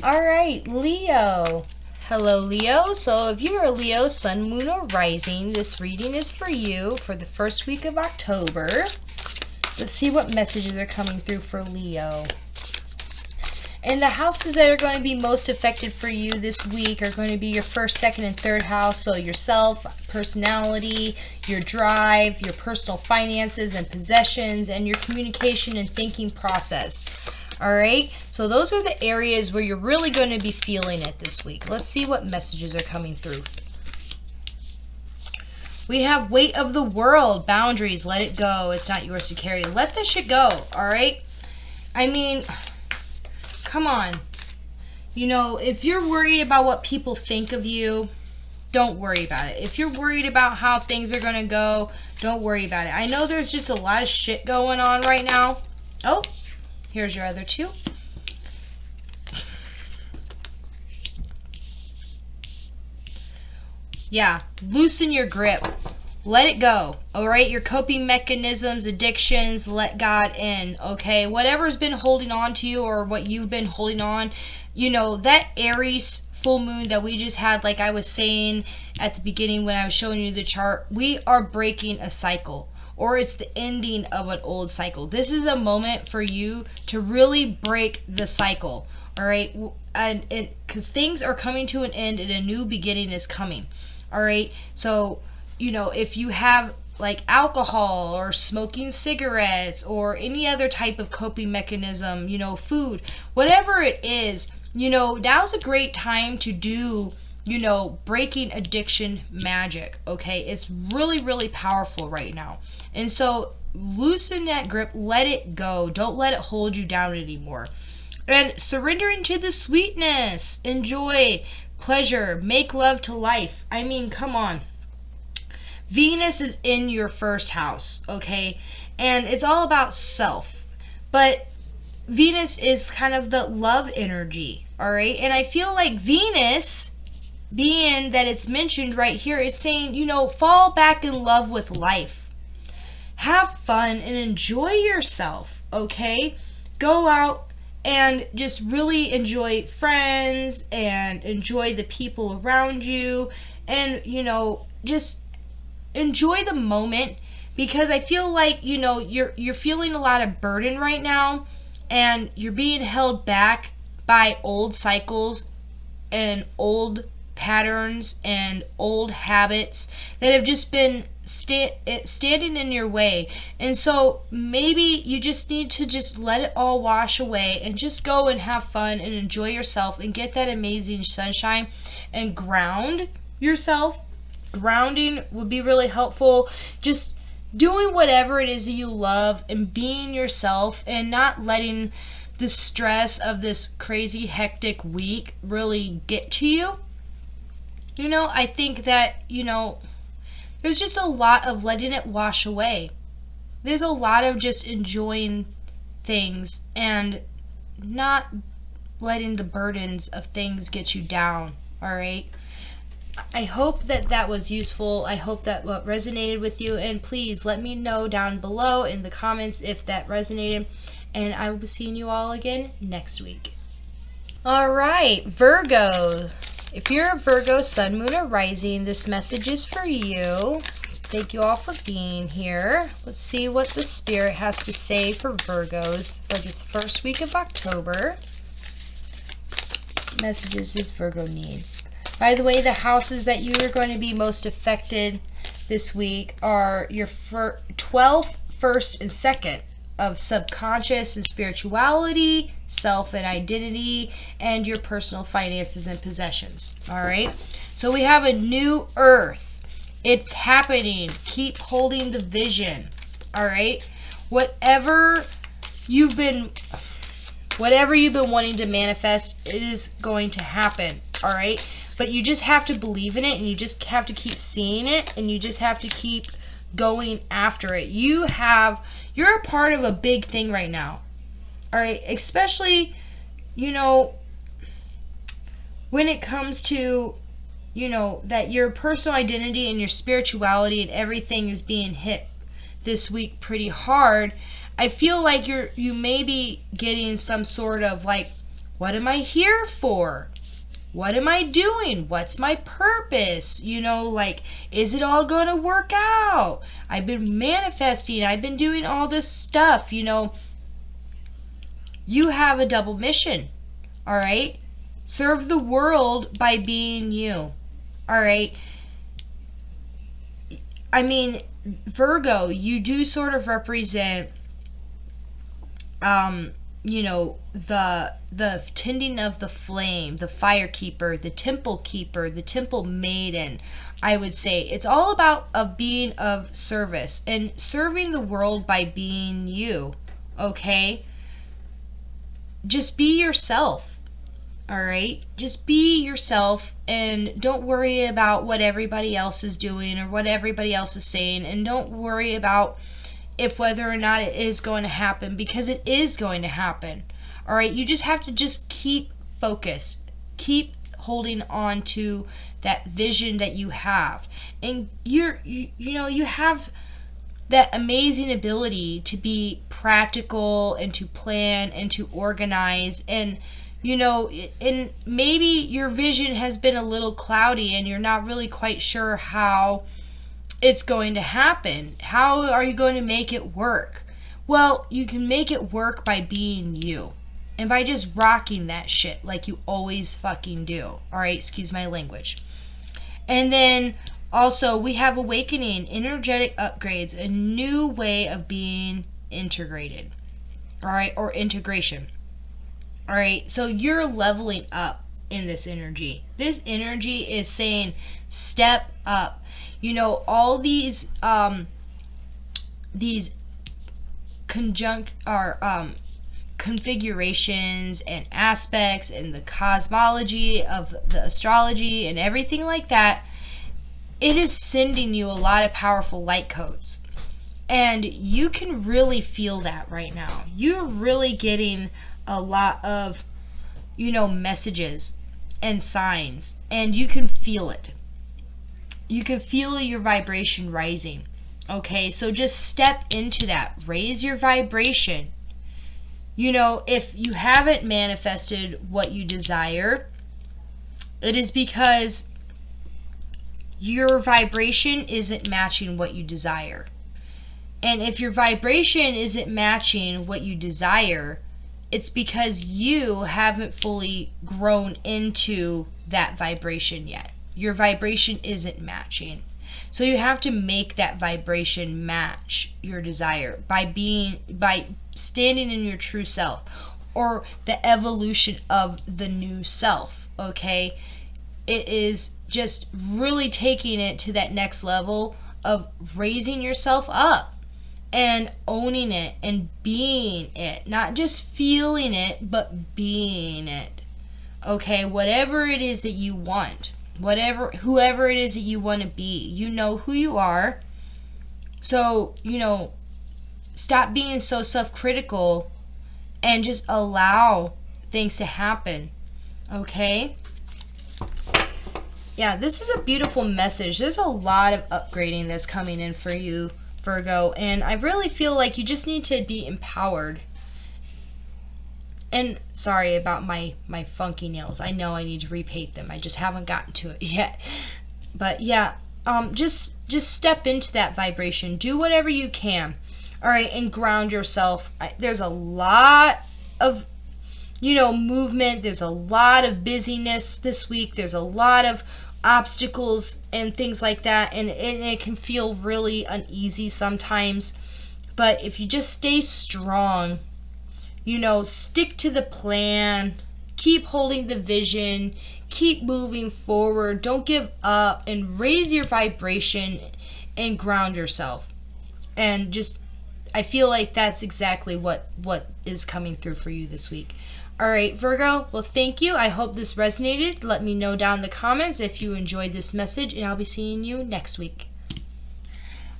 Alright, Leo. Hello, Leo. So if you're a Leo, Sun, Moon, or Rising, this reading is for you for the first week of October. Let's see what messages are coming through for Leo. And the houses that are going to be most affected for you this week are going to be your first, second, and third house. So yourself, personality, your drive, your personal finances and possessions, and your communication and thinking process. Alright, so those are the areas where you're really going to be feeling it this week. Let's see what messages are coming through. We have weight of the world, boundaries, let it go. It's not yours to carry. Let this shit go, alright? I mean, come on. If you're worried about what people think of you, don't worry about it. If you're worried about how things are going to go, don't worry about it. I know there's just a lot of shit going on right now. Oh, here's your other two. Yeah, loosen your grip. Let it go. Alright, your coping mechanisms, addictions, let God in. Okay, whatever's been holding on to you, or what you've been holding on, that Aries full moon that we just had, like I was saying at the beginning when I was showing you the chart, we are breaking a cycle, or it's the ending of an old cycle. This is a moment for you to really break the cycle. Alright, and because things are coming to an end and a new beginning is coming. Alright, so if you have like alcohol or smoking cigarettes or any other type of coping mechanism, food, whatever it is, now's a great time to do, breaking addiction magic, okay? It's really, really powerful right now. And so loosen that grip, let it go. Don't let it hold you down anymore. And surrender into the sweetness, enjoy, pleasure, make love to life. I mean, come on. Venus is in your first house, okay? And it's all about self. But Venus is kind of the love energy, all right? And I feel like Venus, being that it's mentioned right here, is saying, fall back in love with life. Have fun and enjoy yourself, okay? Go out and just really enjoy friends and enjoy the people around you, and just enjoy the moment, because I feel like you're feeling a lot of burden right now, and you're being held back by old cycles and old patterns and old habits that have just been standing in your way. And so maybe you just need to just let it all wash away and just go and have fun and enjoy yourself and get that amazing sunshine and ground yourself. Grounding would be really helpful. Just doing whatever it is that you love and being yourself, and not letting the stress of this crazy hectic week really get to you. I think that there's just a lot of letting it wash away. There's a lot of just enjoying things and not letting the burdens of things get you down, alright? I hope that was useful. I hope that what resonated with you, and please let me know down below in the comments if that resonated, and I will be seeing you all again next week. Alright, Virgo. If you're a Virgo, Sun, Moon, or Rising, this message is for you. Thank you all for being here. Let's see what the Spirit has to say for Virgos for this first week of October. What messages does Virgo need? By the way, the houses that you are going to be most affected this week are your 12th, 1st, and 2nd of subconscious and spirituality, self and identity, and your personal finances and possessions. All right? So we have a new earth. It's happening. Keep holding the vision. All right? Whatever you've been wanting to manifest, it is going to happen. All right? But you just have to believe in it, and you just have to keep seeing it, and you just have to keep going after it. You're a part of a big thing right now. All right? Especially, when it comes to, that your personal identity and your spirituality and everything is being hit this week pretty hard. I feel like you may be getting some sort of like, what am I here for? What am I doing? What's my purpose? Is it all going to work out? I've been manifesting. I've been doing all this stuff. You have a double mission. All right? Serve the world by being you. All right? I mean, Virgo, you do sort of represent the tending of the flame, the fire keeper, the temple maiden. I would say it's all about being of service and serving the world by being you. Okay? Just be yourself. All right? Just be yourself, and don't worry about what everybody else is doing or what everybody else is saying, and don't worry about if whether or not it is going to happen, because it is going to happen. All right, you just have to keep focused, keep holding on to that vision that you have, and you have that amazing ability to be practical and to plan and to organize, and and maybe your vision has been a little cloudy and you're not really quite sure how it's going to happen. How are you going to make it work? Well, you can make it work by being you. And by just rocking that shit like you always fucking do. Alright, excuse my language. And then also we have awakening, energetic upgrades, a new way of being integrated. Alright, or integration. Alright, so you're leveling up in this energy. This energy is saying step up. All these configurations and aspects and the cosmology of the astrology and everything like that, it is sending you a lot of powerful light codes. And you can really feel that right now. You're really getting a lot of, messages and signs, and you can feel it. You can feel your vibration rising. Okay, so just step into that. Raise your vibration. If you haven't manifested what you desire, it is because your vibration isn't matching what you desire. And if your vibration isn't matching what you desire, it's because you haven't fully grown into that vibration yet. Your vibration isn't matching. So you have to make that vibration match your desire by standing in your true self, or the evolution of the new self. Okay? It is just really taking it to that next level of raising yourself up and owning it and being it, not just feeling it, but being it. Okay, whatever it is that you want, whoever it is that you want to be, you know who you are. So, stop being so self-critical and just allow things to happen. Okay? Yeah, this is a beautiful message. There's a lot of upgrading that's coming in for you, Virgo, and I really feel like you just need to be empowered. And sorry about my funky nails. I know I need to repaint them. I just haven't gotten to it yet. But yeah, just step into that vibration. Do whatever you can. All right, and ground yourself. There's a lot of movement. There's a lot of busyness this week. There's a lot of obstacles and things like that, and it can feel really uneasy sometimes. But if you just stay strong, stick to the plan, keep holding the vision, keep moving forward, don't give up, and raise your vibration and ground yourself. And just, I feel like that's exactly what is coming through for you this week. All right, Virgo, well, thank you. I hope this resonated. Let me know down in the comments if you enjoyed this message, and I'll be seeing you next week.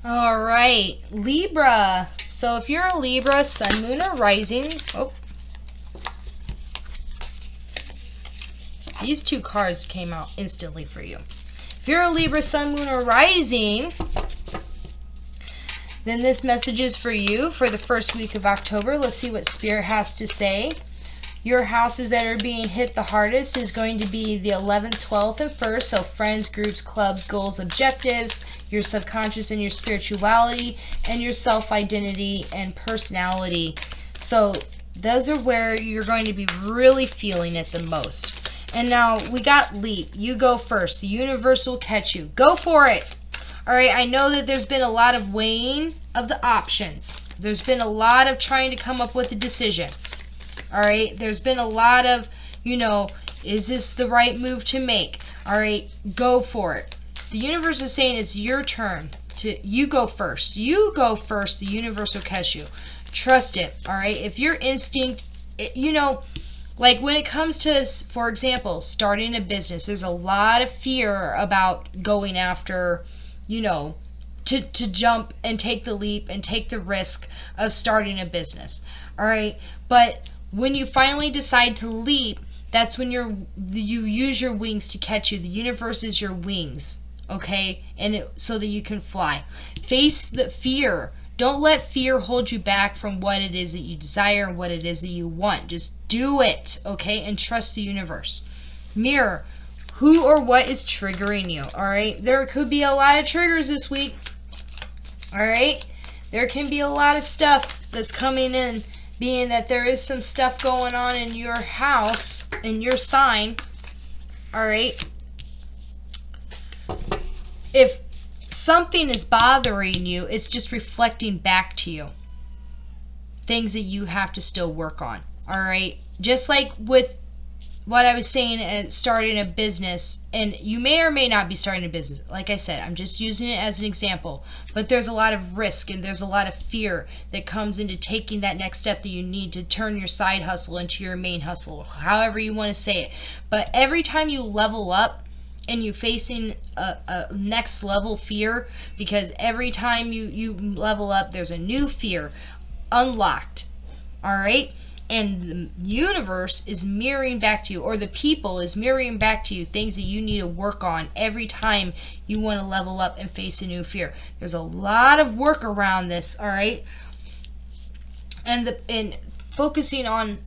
All right, Libra. So if you're a Libra, Sun, Moon, or Rising, these two cards came out instantly for you. If you're a Libra, Sun, Moon, or Rising, then this message is for you for the first week of October. Let's see what Spirit has to say. Your houses that are being hit the hardest is going to be the 11th, 12th, and 1st. So friends, groups, clubs, goals, objectives, your subconscious and your spirituality, and your self-identity and personality. So those are where you're going to be really feeling it the most. And now we got Leap. You go first. The universe will catch you. Go for it. All right, I know that there's been a lot of weighing of the options. There's been a lot of trying to come up with a decision. All right, there's been a lot of, is this the right move to make? All right, go for it. The universe is saying it's your turn. You go first. You go first. The universe will catch you. Trust it. All right, if your instinct, like when it comes to, for example, starting a business, there's a lot of fear about going after, to jump and take the leap and take the risk of starting a business. All right, but when you finally decide to leap, that's when you use your wings to catch you. The universe is your wings, okay? And so that you can fly. Face the fear. Don't let fear hold you back from what it is that you desire and what it is that you want. Just do it, okay? And trust the universe. Mirror. Who or what is triggering you, all right? There could be a lot of triggers this week, all right? There can be a lot of stuff that's coming in, being that there is some stuff going on in your house, in your sign, all right? If something is bothering you, it's just reflecting back to you. Things that you have to still work on, all right? Just like with what I was saying at starting a business, and you may or may not be starting a business. Like I said, I'm just using it as an example. But there's a lot of risk and there's a lot of fear that comes into taking that next step that you need to turn your side hustle into your main hustle, however you want to say it. But every time you level up and you're facing a next level fear, because every time you level up, there's a new fear unlocked. All right? And the universe is mirroring back to you, or the people is mirroring back to you things that you need to work on every time you want to level up and face a new fear. There's a lot of work around this, all right? And focusing on,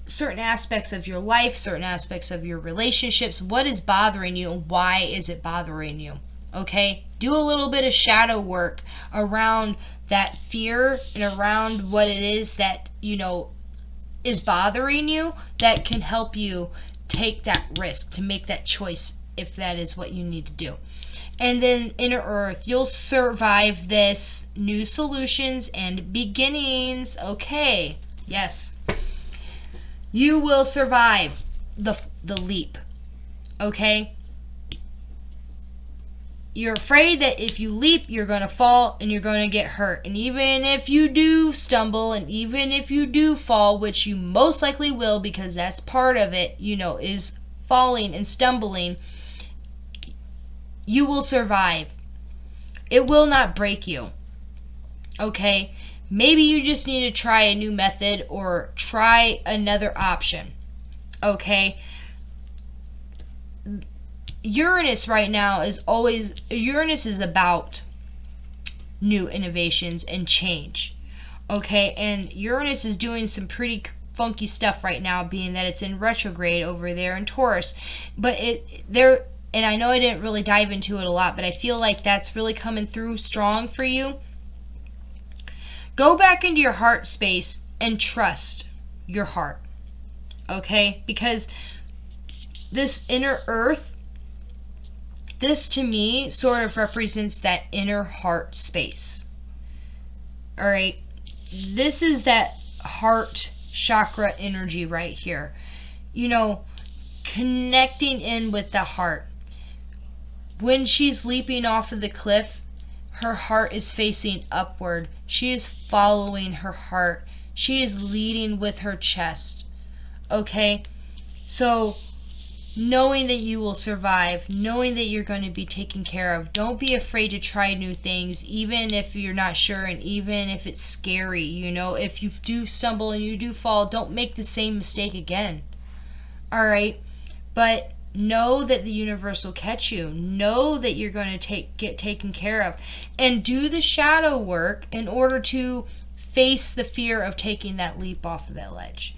certain aspects of your life, certain aspects of your relationships, what is bothering you and why is it bothering you, okay? Do a little bit of shadow work around that fear and around what it is that, is bothering you, that can help you take that risk to make that choice if that is what you need to do. And then Inner Earth, you'll survive this. New solutions and beginnings. Okay, yes. You will survive the leap. Okay? You're afraid that if you leap, you're going to fall and you're going to get hurt. And even if you do stumble and even if you do fall, which you most likely will because that's part of it, is falling and stumbling, you will survive. It will not break you. Okay? Maybe you just need to try a new method or try another option. Okay? Uranus right now Uranus is about new innovations and change. Okay, and Uranus is doing some pretty funky stuff right now, being that it's in retrograde over there in Taurus. But and I know I didn't really dive into it a lot, but I feel like that's really coming through strong for you. Go back into your heart space and trust your heart. Okay? Because this inner earth this to me sort of represents that inner heart space. All right. This is that heart chakra energy right here. You know, connecting in with the heart. When she's leaping off of the cliff, her heart is facing upward. She is following her heart. She is leading with her chest. Okay? So, knowing that you will survive, knowing that you're going to be taken care of. Don't be afraid to try new things, even if you're not sure and even if it's scary. You know, if you do stumble and you do fall, don't make the same mistake again. All right? But know that the universe will catch you. Know that you're going to get taken care of. And do the shadow work in order to face the fear of taking that leap off of that ledge.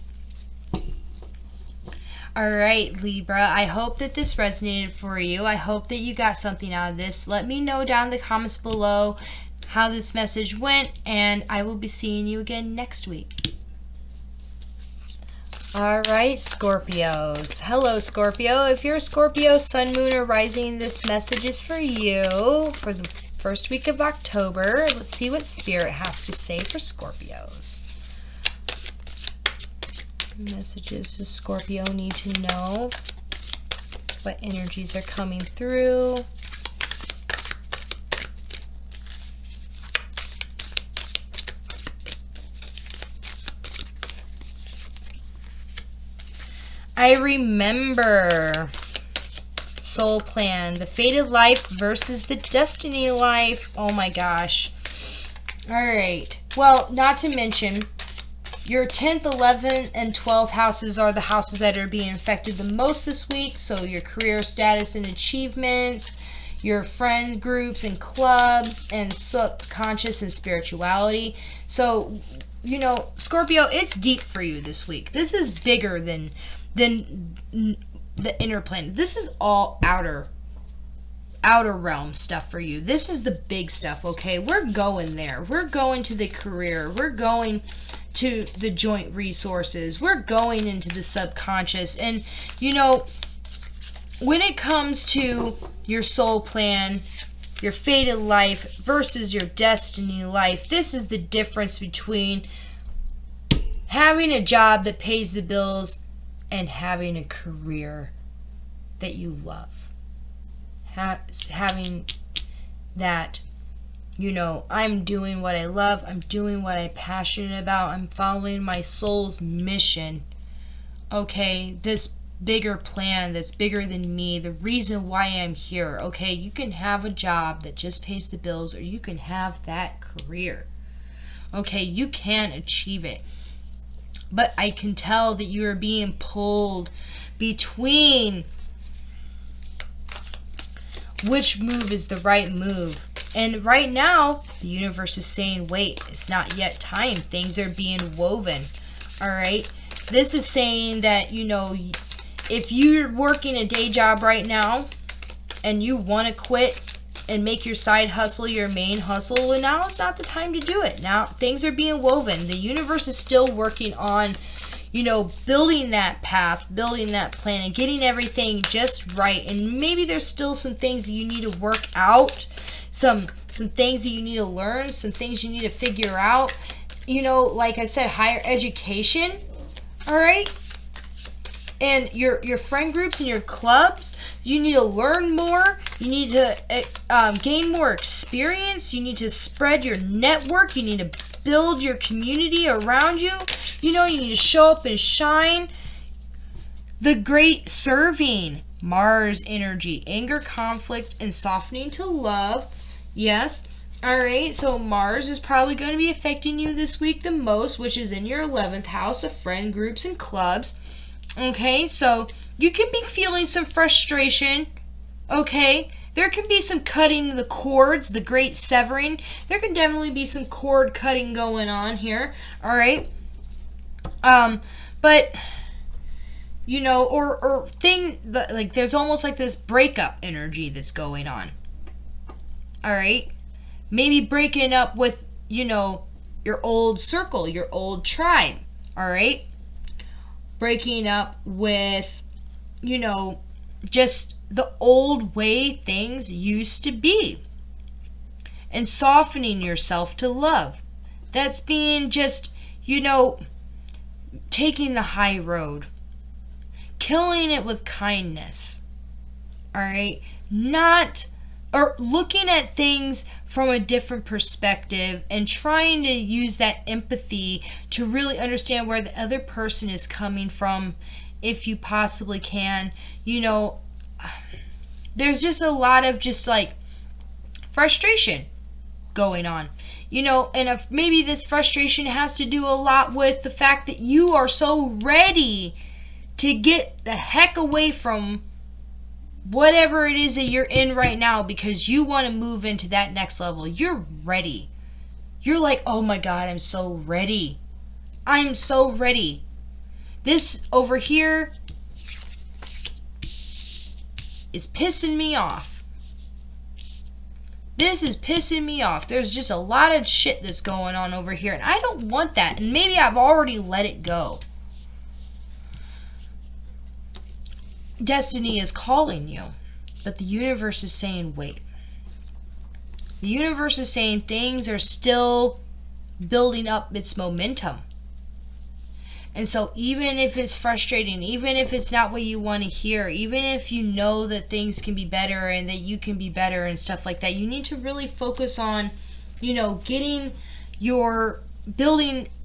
All right, Libra, I hope that this resonated for you. I hope that you got something out of this. Let me know down in the comments below how this message went, and I will be seeing you again next week. All right, Scorpios. Hello, Scorpio. If you're a Scorpio, Sun, Moon, or Rising, this message is for you for the first week of October. Let's see what Spirit has to say for Scorpios. Messages does Scorpio need to know? What energies are coming through? I remember. Soul plan. The fated life versus the destiny life. Oh my gosh. Alright. Well, not to mention, your 10th, 11th, and 12th houses are the houses that are being affected the most this week. So your career status and achievements, your friend groups and clubs, and subconscious and spirituality. So, you know, Scorpio, it's deep for you this week. This is bigger than the inner planet. This is all outer realm stuff for you. This is the big stuff, okay? We're going there. We're going to the career. We're going to the joint resources. We're going into the subconscious. And, you know, when it comes to your soul plan, your fated life versus your destiny life, this is the difference between having a job that pays the bills and having a career that you love. Having that, you know, I'm doing what I love, I'm doing what I'm passionate about, I'm following my soul's mission. Okay, this bigger plan that's bigger than me, the reason why I'm here. Okay, you can have a job that just pays the bills, or you can have that career. Okay, you can achieve it. But I can tell that you are being pulled between which move is the right move. And right now, the universe is saying, wait, it's not yet time. Things are being woven. All right? This is saying that, you know, if you're working a day job right now and you want to quit and make your side hustle your main hustle, well, now is not the time to do it. Now things are being woven. The universe is still working on, you know, building that path, building that plan, and getting everything just right. And maybe there's still some things that you need to work out, some things that you need to learn, some things you need to figure out. You know, like I said, higher education, all right? And your friend groups and your clubs, you need to learn more. You need to gain more experience. You need to spread your network. You need to build your community around you. You know, you need to show up and shine. The great serving, Mars energy, anger, conflict, and softening to love. Yes. All right, so Mars is probably going to be affecting you this week the most, which is in your 11th house of friend groups and clubs. Okay, so you can be feeling some frustration. Okay, there can be some cutting the cords, the great severing. There can definitely be some cord cutting going on here. All right, but you know, or thing that, like, there's almost like this breakup energy that's going on. All right, maybe breaking up with, you know, your old circle, your old tribe. All right. Breaking up with, you know, just the old way things used to be and softening yourself to love. That's being just, taking the high road, killing it with kindness. All right? Or looking at things from a different perspective and trying to use that empathy to really understand where the other person is coming from, if you possibly can. There's just a lot of just like frustration going on. And if maybe this frustration has to do a lot with the fact that you are so ready to get the heck away from whatever it is that you're in right now, because you want to move into that next level. You're ready. You're like, oh my God, I'm so ready. I'm so ready. This over here is pissing me off. This is pissing me off. There's just a lot of shit that's going on over here, and I don't want that. And maybe I've already let it go. Destiny is calling you, but the universe is saying wait. The universe is saying things are still building up its momentum. And so even if it's frustrating, even if it's not what you want to hear, even if you know that things can be better and that you can be better and stuff like that, you need to really focus on, building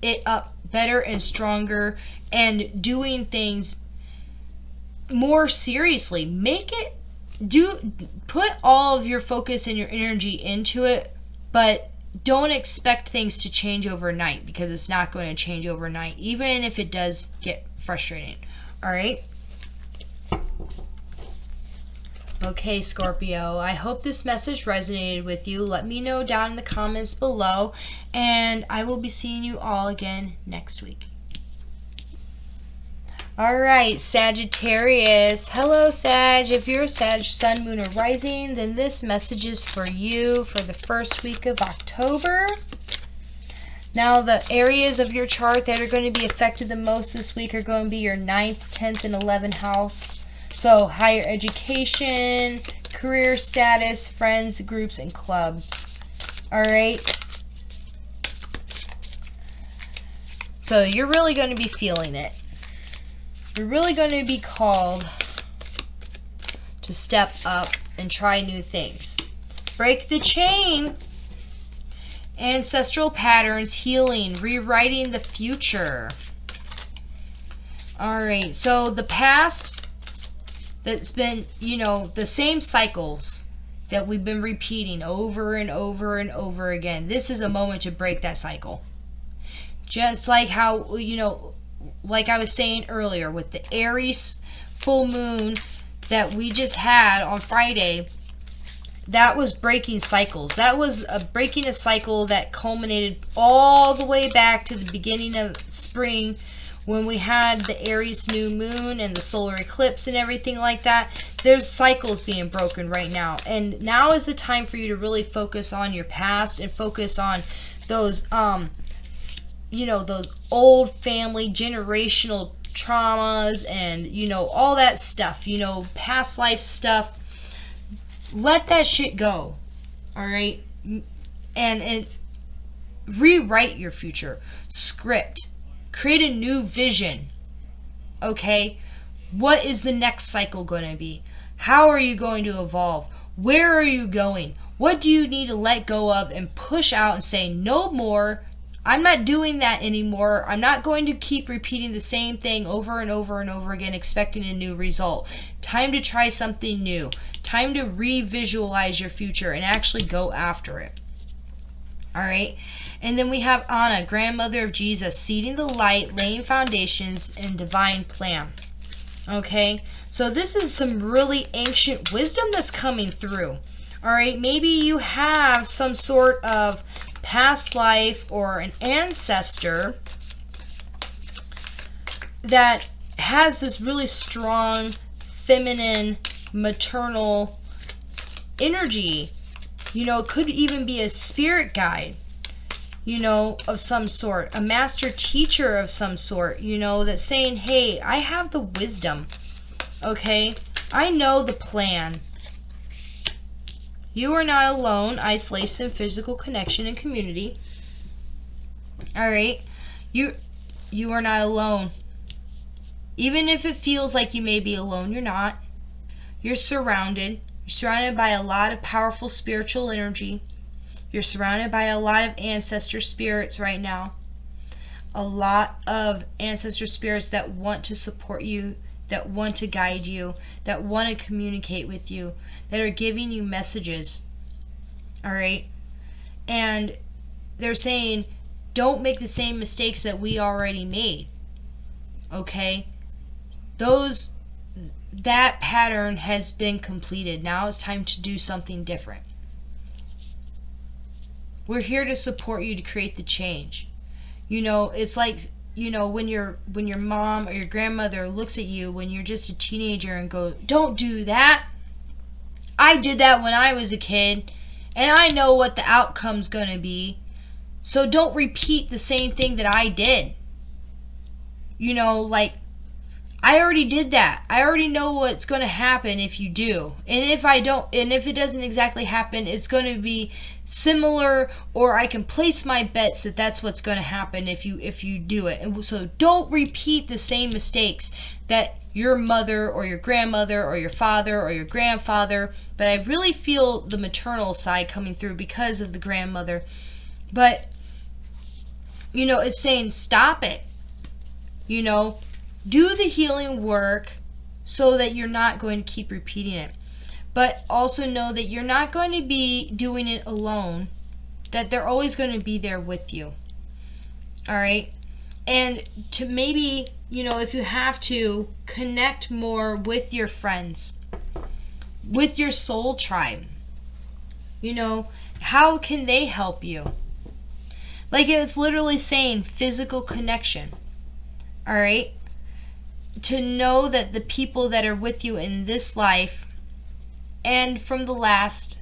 it up better and stronger and doing things more seriously. Put all of your focus and your energy into it, but don't expect things to change overnight, because it's not going to change overnight, even if it does get frustrating. All right? Okay, Scorpio, I hope this message resonated with you. Let me know down in the comments below, and I will be seeing you all again next week. Alright, Sagittarius. Hello, Sag. If you're a Sag, Sun, Moon, or Rising, then this message is for you for the first week of October. Now, the areas of your chart that are going to be affected the most this week are going to be your 9th, 10th, and 11th house. So, higher education, career status, friends, groups, and clubs. Alright? So, you're really going to be feeling it. You're really going to be called to step up and try new things. Break the chain. Ancestral patterns, healing, rewriting the future. Alright, so the past that's been, the same cycles that we've been repeating over and over and over again. This is a moment to break that cycle. Just like how, like I was saying earlier, with the Aries full moon that we just had on Friday, that was breaking cycles. That was breaking a cycle that culminated all the way back to the beginning of spring, when we had the Aries new moon and the solar eclipse and everything like that. There's cycles being broken right now. And now is the time for you to really focus on your past and focus on those those old family generational traumas and all that stuff, past life stuff. Let that shit go. All right? And rewrite your future script. Create a new vision. Okay? What is the next cycle going to be? How are you going to evolve? Where are you going? What do you need to let go of and push out and say no more? I'm not doing that anymore. I'm not going to keep repeating the same thing over and over and over again, expecting a new result. Time to try something new. Time to re-visualize your future and actually go after it. All right? And then we have Anna, grandmother of Jesus, seeding the light, laying foundations, and divine plan. Okay? So this is some really ancient wisdom that's coming through. All right? Maybe you have some sort of past life or an ancestor that has this really strong feminine maternal energy. It could even be a spirit guide, of some sort, a master teacher of some sort, that's saying, hey, I have the wisdom, okay? I know the plan. You are not alone. Isolation, physical connection, and community. All right? You are not alone. Even if it feels like you may be alone, you're not. You're surrounded. You're surrounded by a lot of powerful spiritual energy. You're surrounded by a lot of ancestor spirits right now. A lot of ancestor spirits that want to support you, that want to guide you, that want to communicate with you, that are giving you messages. All right? And they're saying, don't make the same mistakes that we already made. Okay? That pattern has been completed. Now it's time to do something different. We're here to support you to create the change. It's like, when your mom or your grandmother looks at you when you're just a teenager and goes, don't do that. I did that when I was a kid, and I know what the outcome's going to be. So don't repeat the same thing that I did. I already did that. I already know what's going to happen if you do. And if I don't, and if it doesn't exactly happen, it's going to be similar, or I can place my bets that that's what's going to happen if you do it. And so don't repeat the same mistakes that your mother or your grandmother or your father or your grandfather, but I really feel the maternal side coming through because of the grandmother. But, it's saying stop it. Do the healing work so that you're not going to keep repeating it. But also know that you're not going to be doing it alone, that they're always going to be there with you. All right? And to maybe, if you have to, connect more with your friends, with your soul tribe. How can they help you? Like it's literally saying physical connection. All right? To know that the people that are with you in this life and from the last,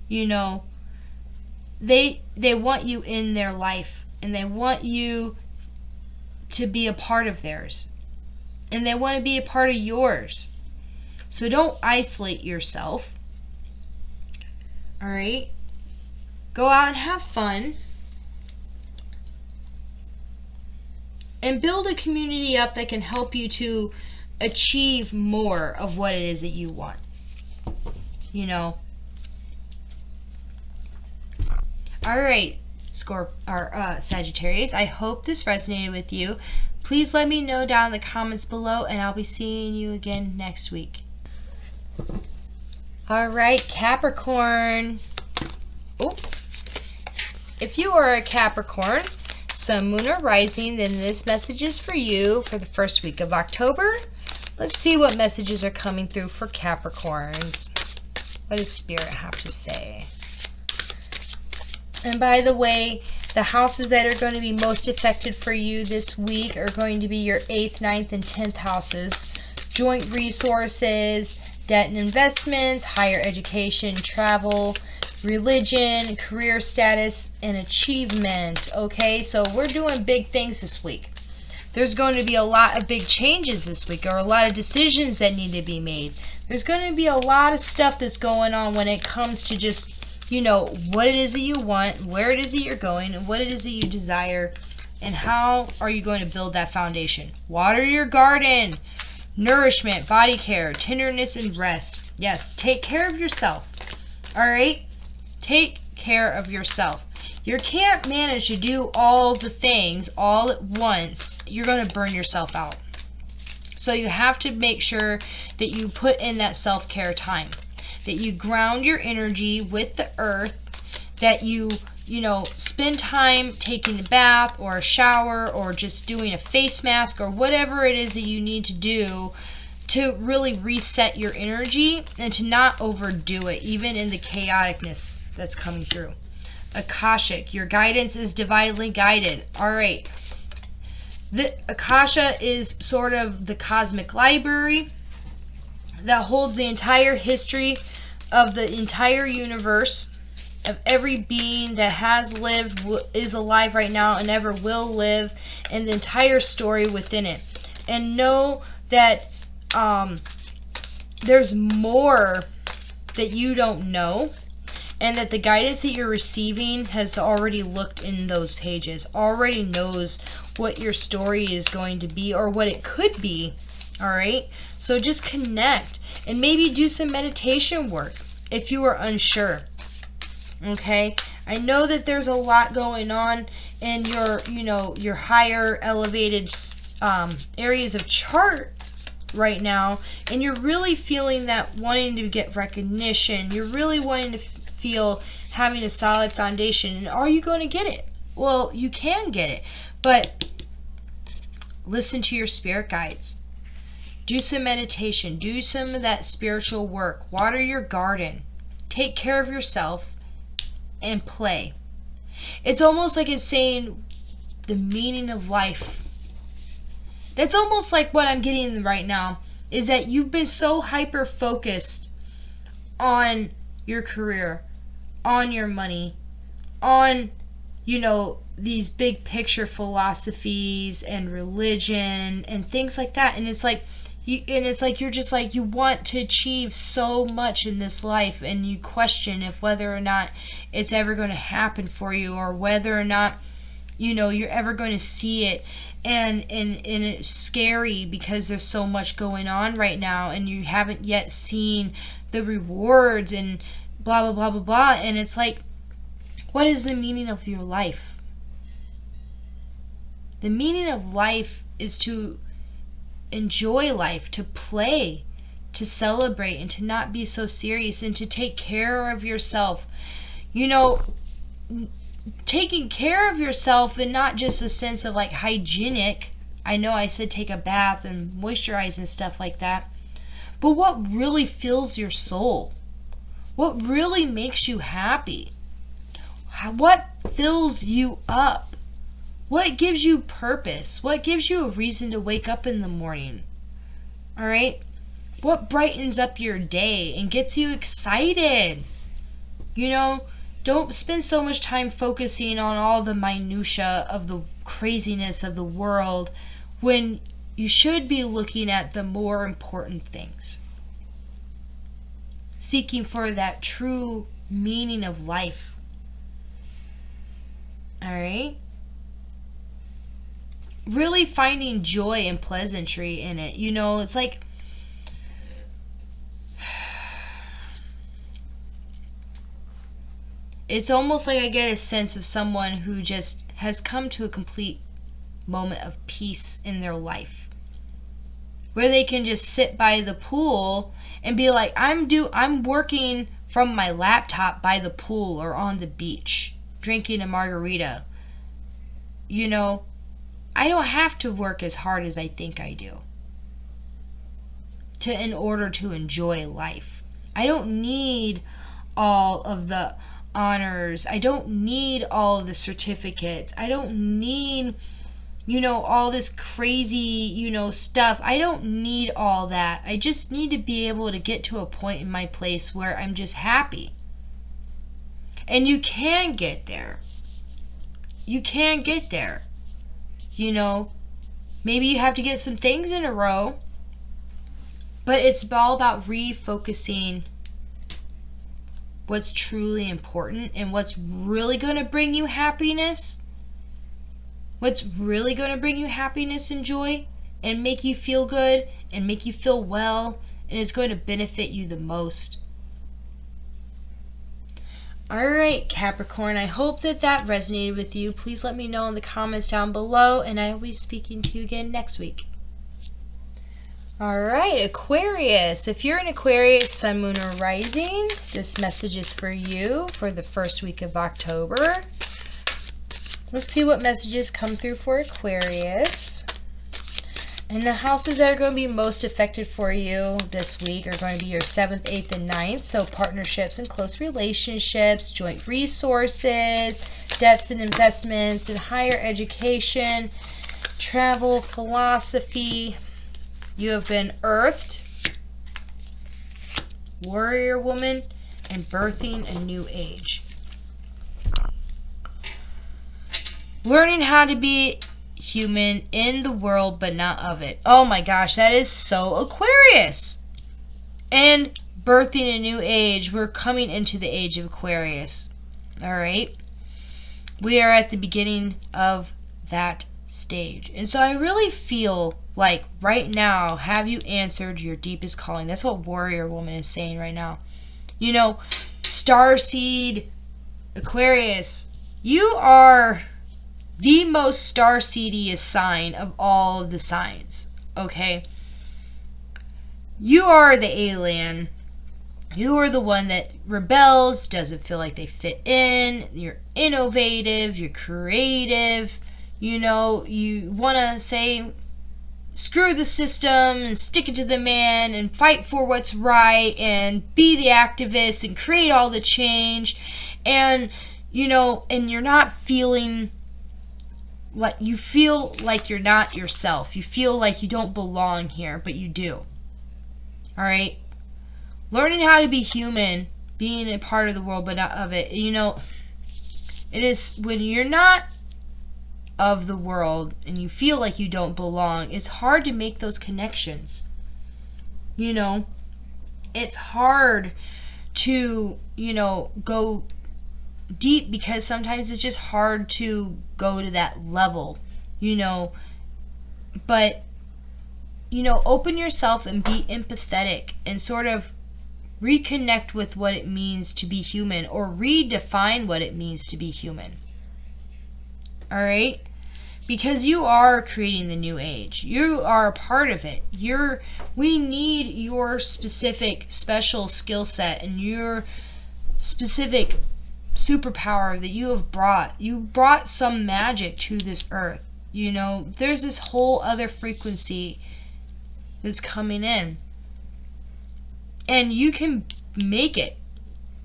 they want you in their life, and they want you to be a part of theirs, and they want to be a part of yours. So don't isolate yourself. All right? Go out and have fun. And build a community up that can help you to achieve more of what it is that you want. All right, Sagittarius. I hope this resonated with you. Please let me know down in the comments below, and I'll be seeing you again next week. All right, Capricorn. Oh, if you are a Capricorn, Sun, Moon, or Rising, then this message is for you for the first week of October. Let's see what messages are coming through for Capricorns. What does Spirit have to say? And by the way, the houses that are going to be most affected for you this week are going to be your 8th, 9th, and 10th houses. Joint resources, debt and investments, higher education, travel, religion, career status, and achievement. Okay, so we're doing big things this week. There's going to be a lot of big changes this week, or a lot of decisions that need to be made. There's going to be a lot of stuff that's going on when it comes to just, what it is that you want, where it is that you're going, and what it is that you desire, and how are you going to build that foundation. Water your garden, nourishment, body care, tenderness, and rest. Yes, take care of yourself. All right? Take care of yourself. You can't manage to do all the things all at once. You're going to burn yourself out. So you have to make sure that you put in that self-care time, that you ground your energy with the earth, that you spend time taking a bath or a shower or just doing a face mask or whatever it is that you need to do to really reset your energy and to not overdo it, even in the chaoticness that's coming through. Akashic, your guidance is divinely guided. All right. The Akasha is sort of the cosmic library that holds the entire history of the entire universe, of every being that has lived, is alive right now, and ever will live, and the entire story within it. And know that there's more that you don't know, and that the guidance that you're receiving has already looked in those pages, already knows what your story is going to be or what it could be. All right? So just connect and maybe do some meditation work if you are unsure. Okay? I know that there's a lot going on in your higher elevated areas of chart right now, and you're really feeling that wanting to get recognition. You're really wanting to feel having a solid foundation. And are you going to get it? Well, you can get it, but listen to your spirit guides. Do some meditation. Do some of that spiritual work. Water your garden. Take care of yourself and play. It's almost like it's saying the meaning of life. That's almost like what I'm getting right now, is that you've been so hyper focused on your career, on your money, on, these big picture philosophies and religion and things like that. And it's like, you're just like, you want to achieve so much in this life, and you question if whether or not it's ever going to happen for you, or whether or not, you're ever going to see it. And it's scary because there's so much going on right now, and you haven't yet seen the rewards and blah, blah, blah, blah, blah. And it's like, what is the meaning of your life? The meaning of life is to enjoy life, to play, to celebrate, and to not be so serious, and to take care of yourself. Taking care of yourself, and not just a sense of like hygienic. I know I said take a bath and moisturize and stuff like that, but what really fills your soul? What really makes you happy? What fills you up? What gives you purpose? What gives you a reason to wake up in the morning? All right? What brightens up your day and gets you excited? Don't spend so much time focusing on all the minutia of the craziness of the world, when you should be looking at the more important things. Seeking for that true meaning of life. All right? Really finding joy and pleasantry in it. It's like, it's almost like I get a sense of someone who just has come to a complete moment of peace in their life, where they can just sit by the pool and be like, I'm working from my laptop by the pool or on the beach, drinking a margarita. I don't have to work as hard as I think I do in order to enjoy life. I don't need all of the honors. I don't need all of the certificates. I don't need, all this crazy, stuff. I don't need all that. I just need to be able to get to a point in my place where I'm just happy. And you can get there. You can get there. Maybe you have to get some things in a row, but it's all about refocusing what's truly important and what's really going to bring you happiness. What's really going to bring you happiness and joy and make you feel good and make you feel well, and is going to benefit you the most. Alright, Capricorn, I hope that resonated with you. Please let me know in the comments down below, and I will be speaking to you again next week. Alright, Aquarius. If you're an Aquarius, Sun, Moon, or Rising, this message is for you for the first week of October. Let's see what messages come through for Aquarius. And the houses that are going to be most affected for you this week are going to be your 7th, 8th, and 9th. So partnerships and close relationships, joint resources, debts and investments, and higher education, travel, philosophy. You have been earthed, warrior woman, and birthing a new age. Learning how to be human in the world but not of it. Oh my gosh, that is so Aquarius. and birthing a new age. We're coming into the age of Aquarius. All right? We are at the beginning of that stage. And so I really feel like right now, have you answered your deepest calling? That's what Warrior Woman is saying right now. You know, Starseed Aquarius, you are the most starseediest sign of all of the signs. Okay? You are the alien. You are the one that rebels, doesn't feel like they fit in. You're innovative, you're creative. You know, you want to say, screw the system and stick it to the man and fight for what's right and be the activist and create all the change. And, you know, and you're not feeling like, you feel like you're not yourself. You feel like you don't belong here, but you do. All right? Learning how to be human, being a part of the world, but not of it. You know, it is when you're not of the world and you feel like you don't belong, it's hard to make those connections. You know, it's hard to, you know, go deep because sometimes it's just hard to go to that level, you know. But, you know, open yourself and be empathetic and sort of reconnect with what it means to be human, or redefine what it means to be human. All right? Because you are creating the new age. You are a part of it. We need your specific special skill set and your specific superpower that you have brought. You brought some magic to this earth. You know, there's this whole other frequency that's coming in. And you can make it.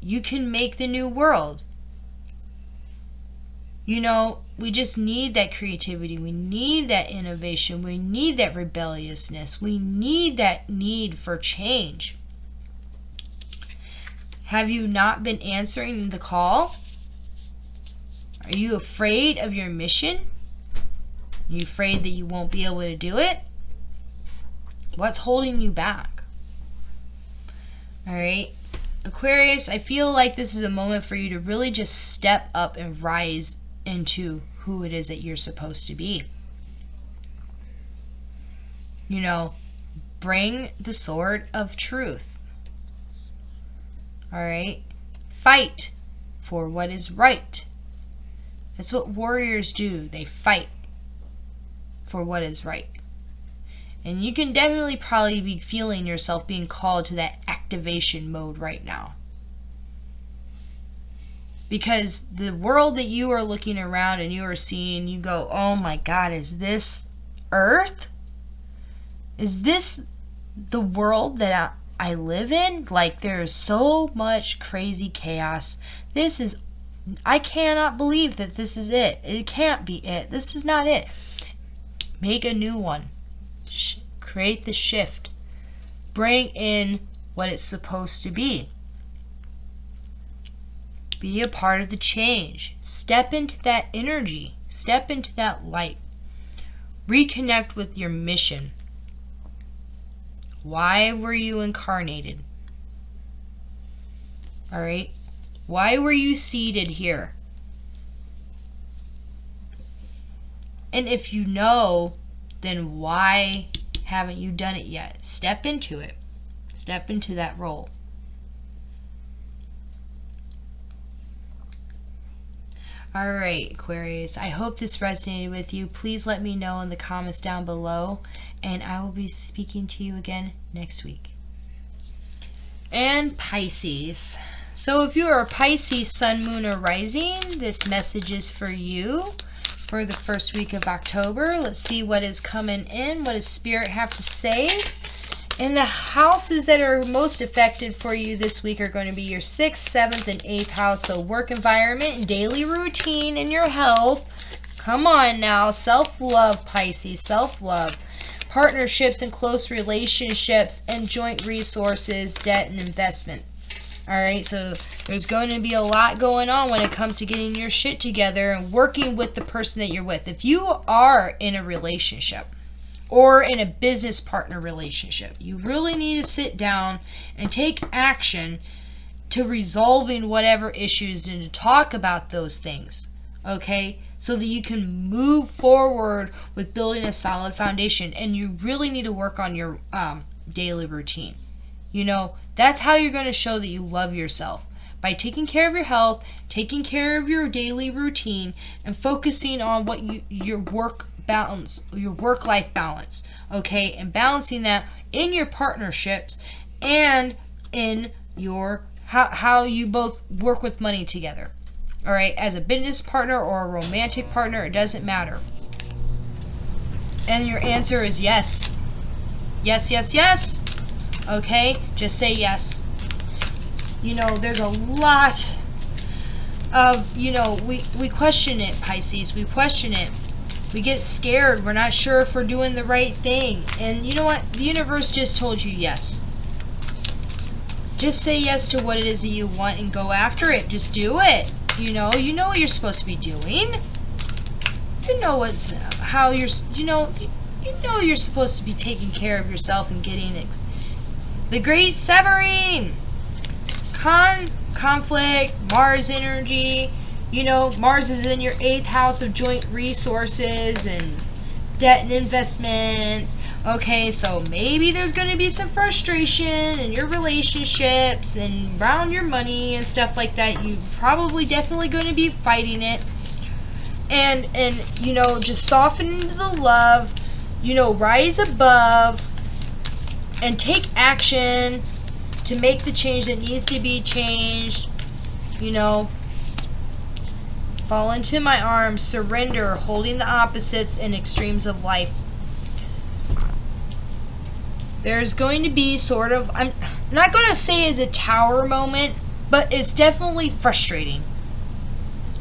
You can make the new world. You know, we just need that creativity. We need that innovation. We need that rebelliousness. We need that need for change. Have you not been answering the call? Are you afraid of your mission? Are you afraid that you won't be able to do it? What's holding you back? All right, Aquarius, I feel like this is a moment for you to really just step up and rise into who it is that you're supposed to be. You know, bring the sword of truth. All right, fight for what is right. That's what warriors do. They fight for what is right. And you can definitely probably be feeling yourself being called to that activation mode right now. Because the world that you are looking around and you are seeing, you go, oh my God, is this Earth? Is this the world that I live in? Like, there is so much crazy chaos. I cannot believe that this is it. It can't be it. This is not it. Make a new one. Create the shift. Bring in what it's supposed to be. Be a part of the change. Step into that energy. Step into that light. Reconnect with your mission. Why were you incarnated? All right? Why were you seated here? And if you know, then why haven't you done it yet? Step into it. Step into that role. All right, Aquarius, I hope this resonated with you. Please let me know in the comments down below, and I will be speaking to you again next week. And Pisces. So if you are a Pisces sun, moon, or rising, this message is for you for the first week of October. Let's see what is coming in. What does Spirit have to say? And the houses that are most affected for you this week are going to be your 6th, 7th, and 8th house. So work environment and daily routine and your health. Come on now. Self-love, Pisces. Self-love. Partnerships and close relationships and joint resources, debt, and investment. Alright, so there's going to be a lot going on when it comes to getting your shit together and working with the person that you're with. If you are in a relationship, or in a business partner relationship. You really need to sit down and take action to resolving whatever issues and to talk about those things, okay? So that you can move forward with building a solid foundation. And you really need to work on your daily routine. You know, that's how you're going to show that you love yourself. By taking care of your health, taking care of your daily routine, and focusing on what your work balance, your work-life balance, okay? And balancing that in your partnerships and in your how you both work with money together. All right, as a business partner or a romantic partner, it doesn't matter. And your answer is yes. Yes, yes, yes. Okay, just say yes. You know, there's a lot of, you know, we question it, Pisces. We question it. We get scared. We're not sure if we're doing the right thing. And you know what? The universe just told you yes. Just say yes to what it is that you want and go after it. Just do it. You know what you're supposed to be doing. You know you're supposed to be taking care of yourself and getting it. The Great Severing. Conflict, Mars energy. You know, Mars is in your 8th house of joint resources and debt and investments. Okay, so maybe there's going to be some frustration in your relationships and around your money and stuff like that. You probably definitely going to be fighting it. And you know, just soften into the love, you know, rise above and take action to make the change that needs to be changed. You know, fall into my arms, surrender, holding the opposites and extremes of life. There's going to be sort of, I'm not going to say it's a tower moment, but it's definitely frustrating.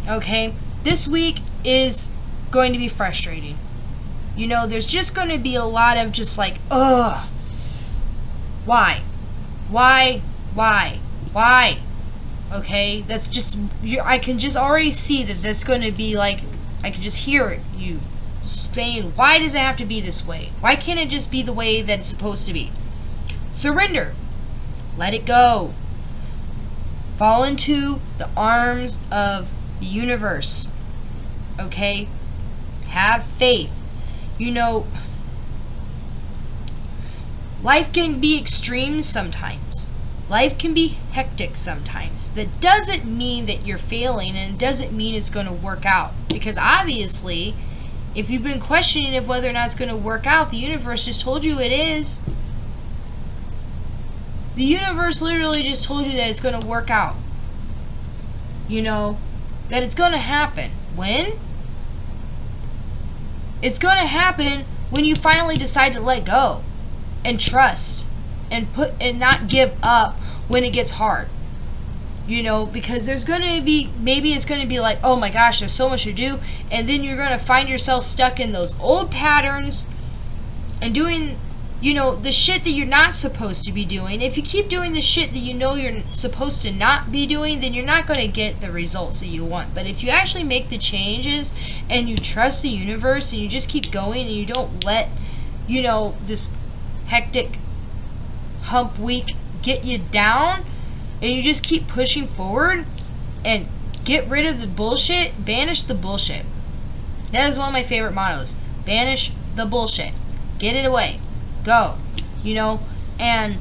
Okay? This week is going to be frustrating. You know, there's just going to be a lot of just like, ugh. Why? Okay? That's just, I can just already see that that's going to be like, I can just hear it. You saying, why does it have to be this way? Why can't it just be the way that it's supposed to be? Surrender. Let it go. Fall into the arms of the universe. Okay? Have faith. You know, life can be extreme sometimes. Life can be hectic sometimes. That doesn't mean that you're failing, and it doesn't mean it's going to work out. Because obviously, if you've been questioning if whether or not it's going to work out, the universe just told you it is. The universe literally just told you that it's going to work out. You know, that it's going to happen. When? It's going to happen when you finally decide to let go and trust and not give up when it gets hard. You know, because there's going to be, maybe it's going to be like, oh my gosh, there's so much to do, and then you're going to find yourself stuck in those old patterns and doing, you know, the shit that you're not supposed to be doing. If you keep doing the shit that you know you're supposed to not be doing, then you're not going to get the results that you want. But if you actually make the changes and you trust the universe and you just keep going and you don't let, you know, this hectic hump week get you down, and you just keep pushing forward and get rid of the bullshit, banish the bullshit. That is one of my favorite mottos. Banish the bullshit. Get it away. Go. You know, and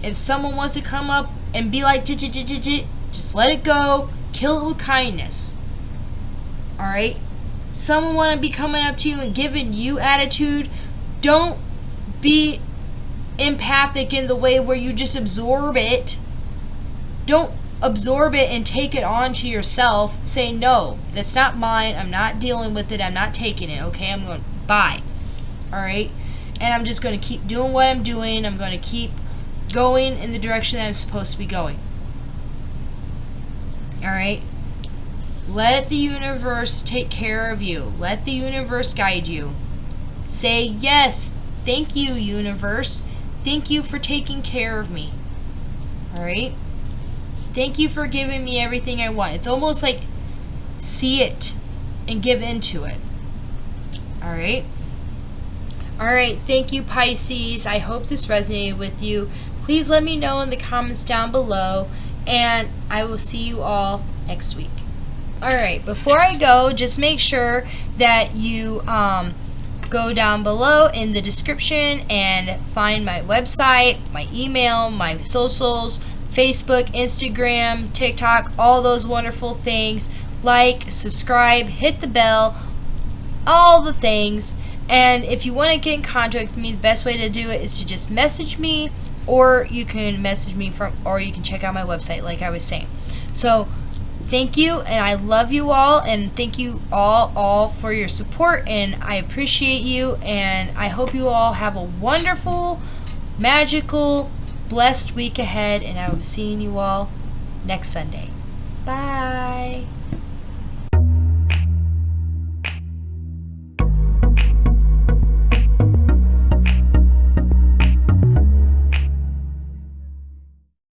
if someone wants to come up and be like, just let it go. Kill it with kindness. Alright? Someone want to be coming up to you and giving you attitude. Don't be empathic in the way where you just absorb it. Don't absorb it and take it on to yourself. Say, no, that's not mine. I'm not dealing with it. I'm not taking it. Okay, I'm going, bye. Alright? And I'm just going to keep doing what I'm doing. I'm going to keep going in the direction that I'm supposed to be going. Alright? Let the universe take care of you. Let the universe guide you. Say, yes, thank you, universe. Thank you for taking care of me. Alright? Thank you for giving me everything I want. It's almost like see it and give into it. Alright? Alright, thank you, Pisces. I hope this resonated with you. Please let me know in the comments down below, and I will see you all next week. Alright, before I go, just make sure that you go down below in the description and find my website, my email, my socials, Facebook, Instagram, TikTok, all those wonderful things. Like, subscribe, hit the bell, all the things. And if you want to get in contact with me, the best way to do it is to just message me, or you can message me or you can check out my website like I was saying. So thank you, and I love you all, and thank you all for your support, and I appreciate you, and I hope you all have a wonderful, magical, blessed week ahead, and I will be seeing you all next Sunday. Bye.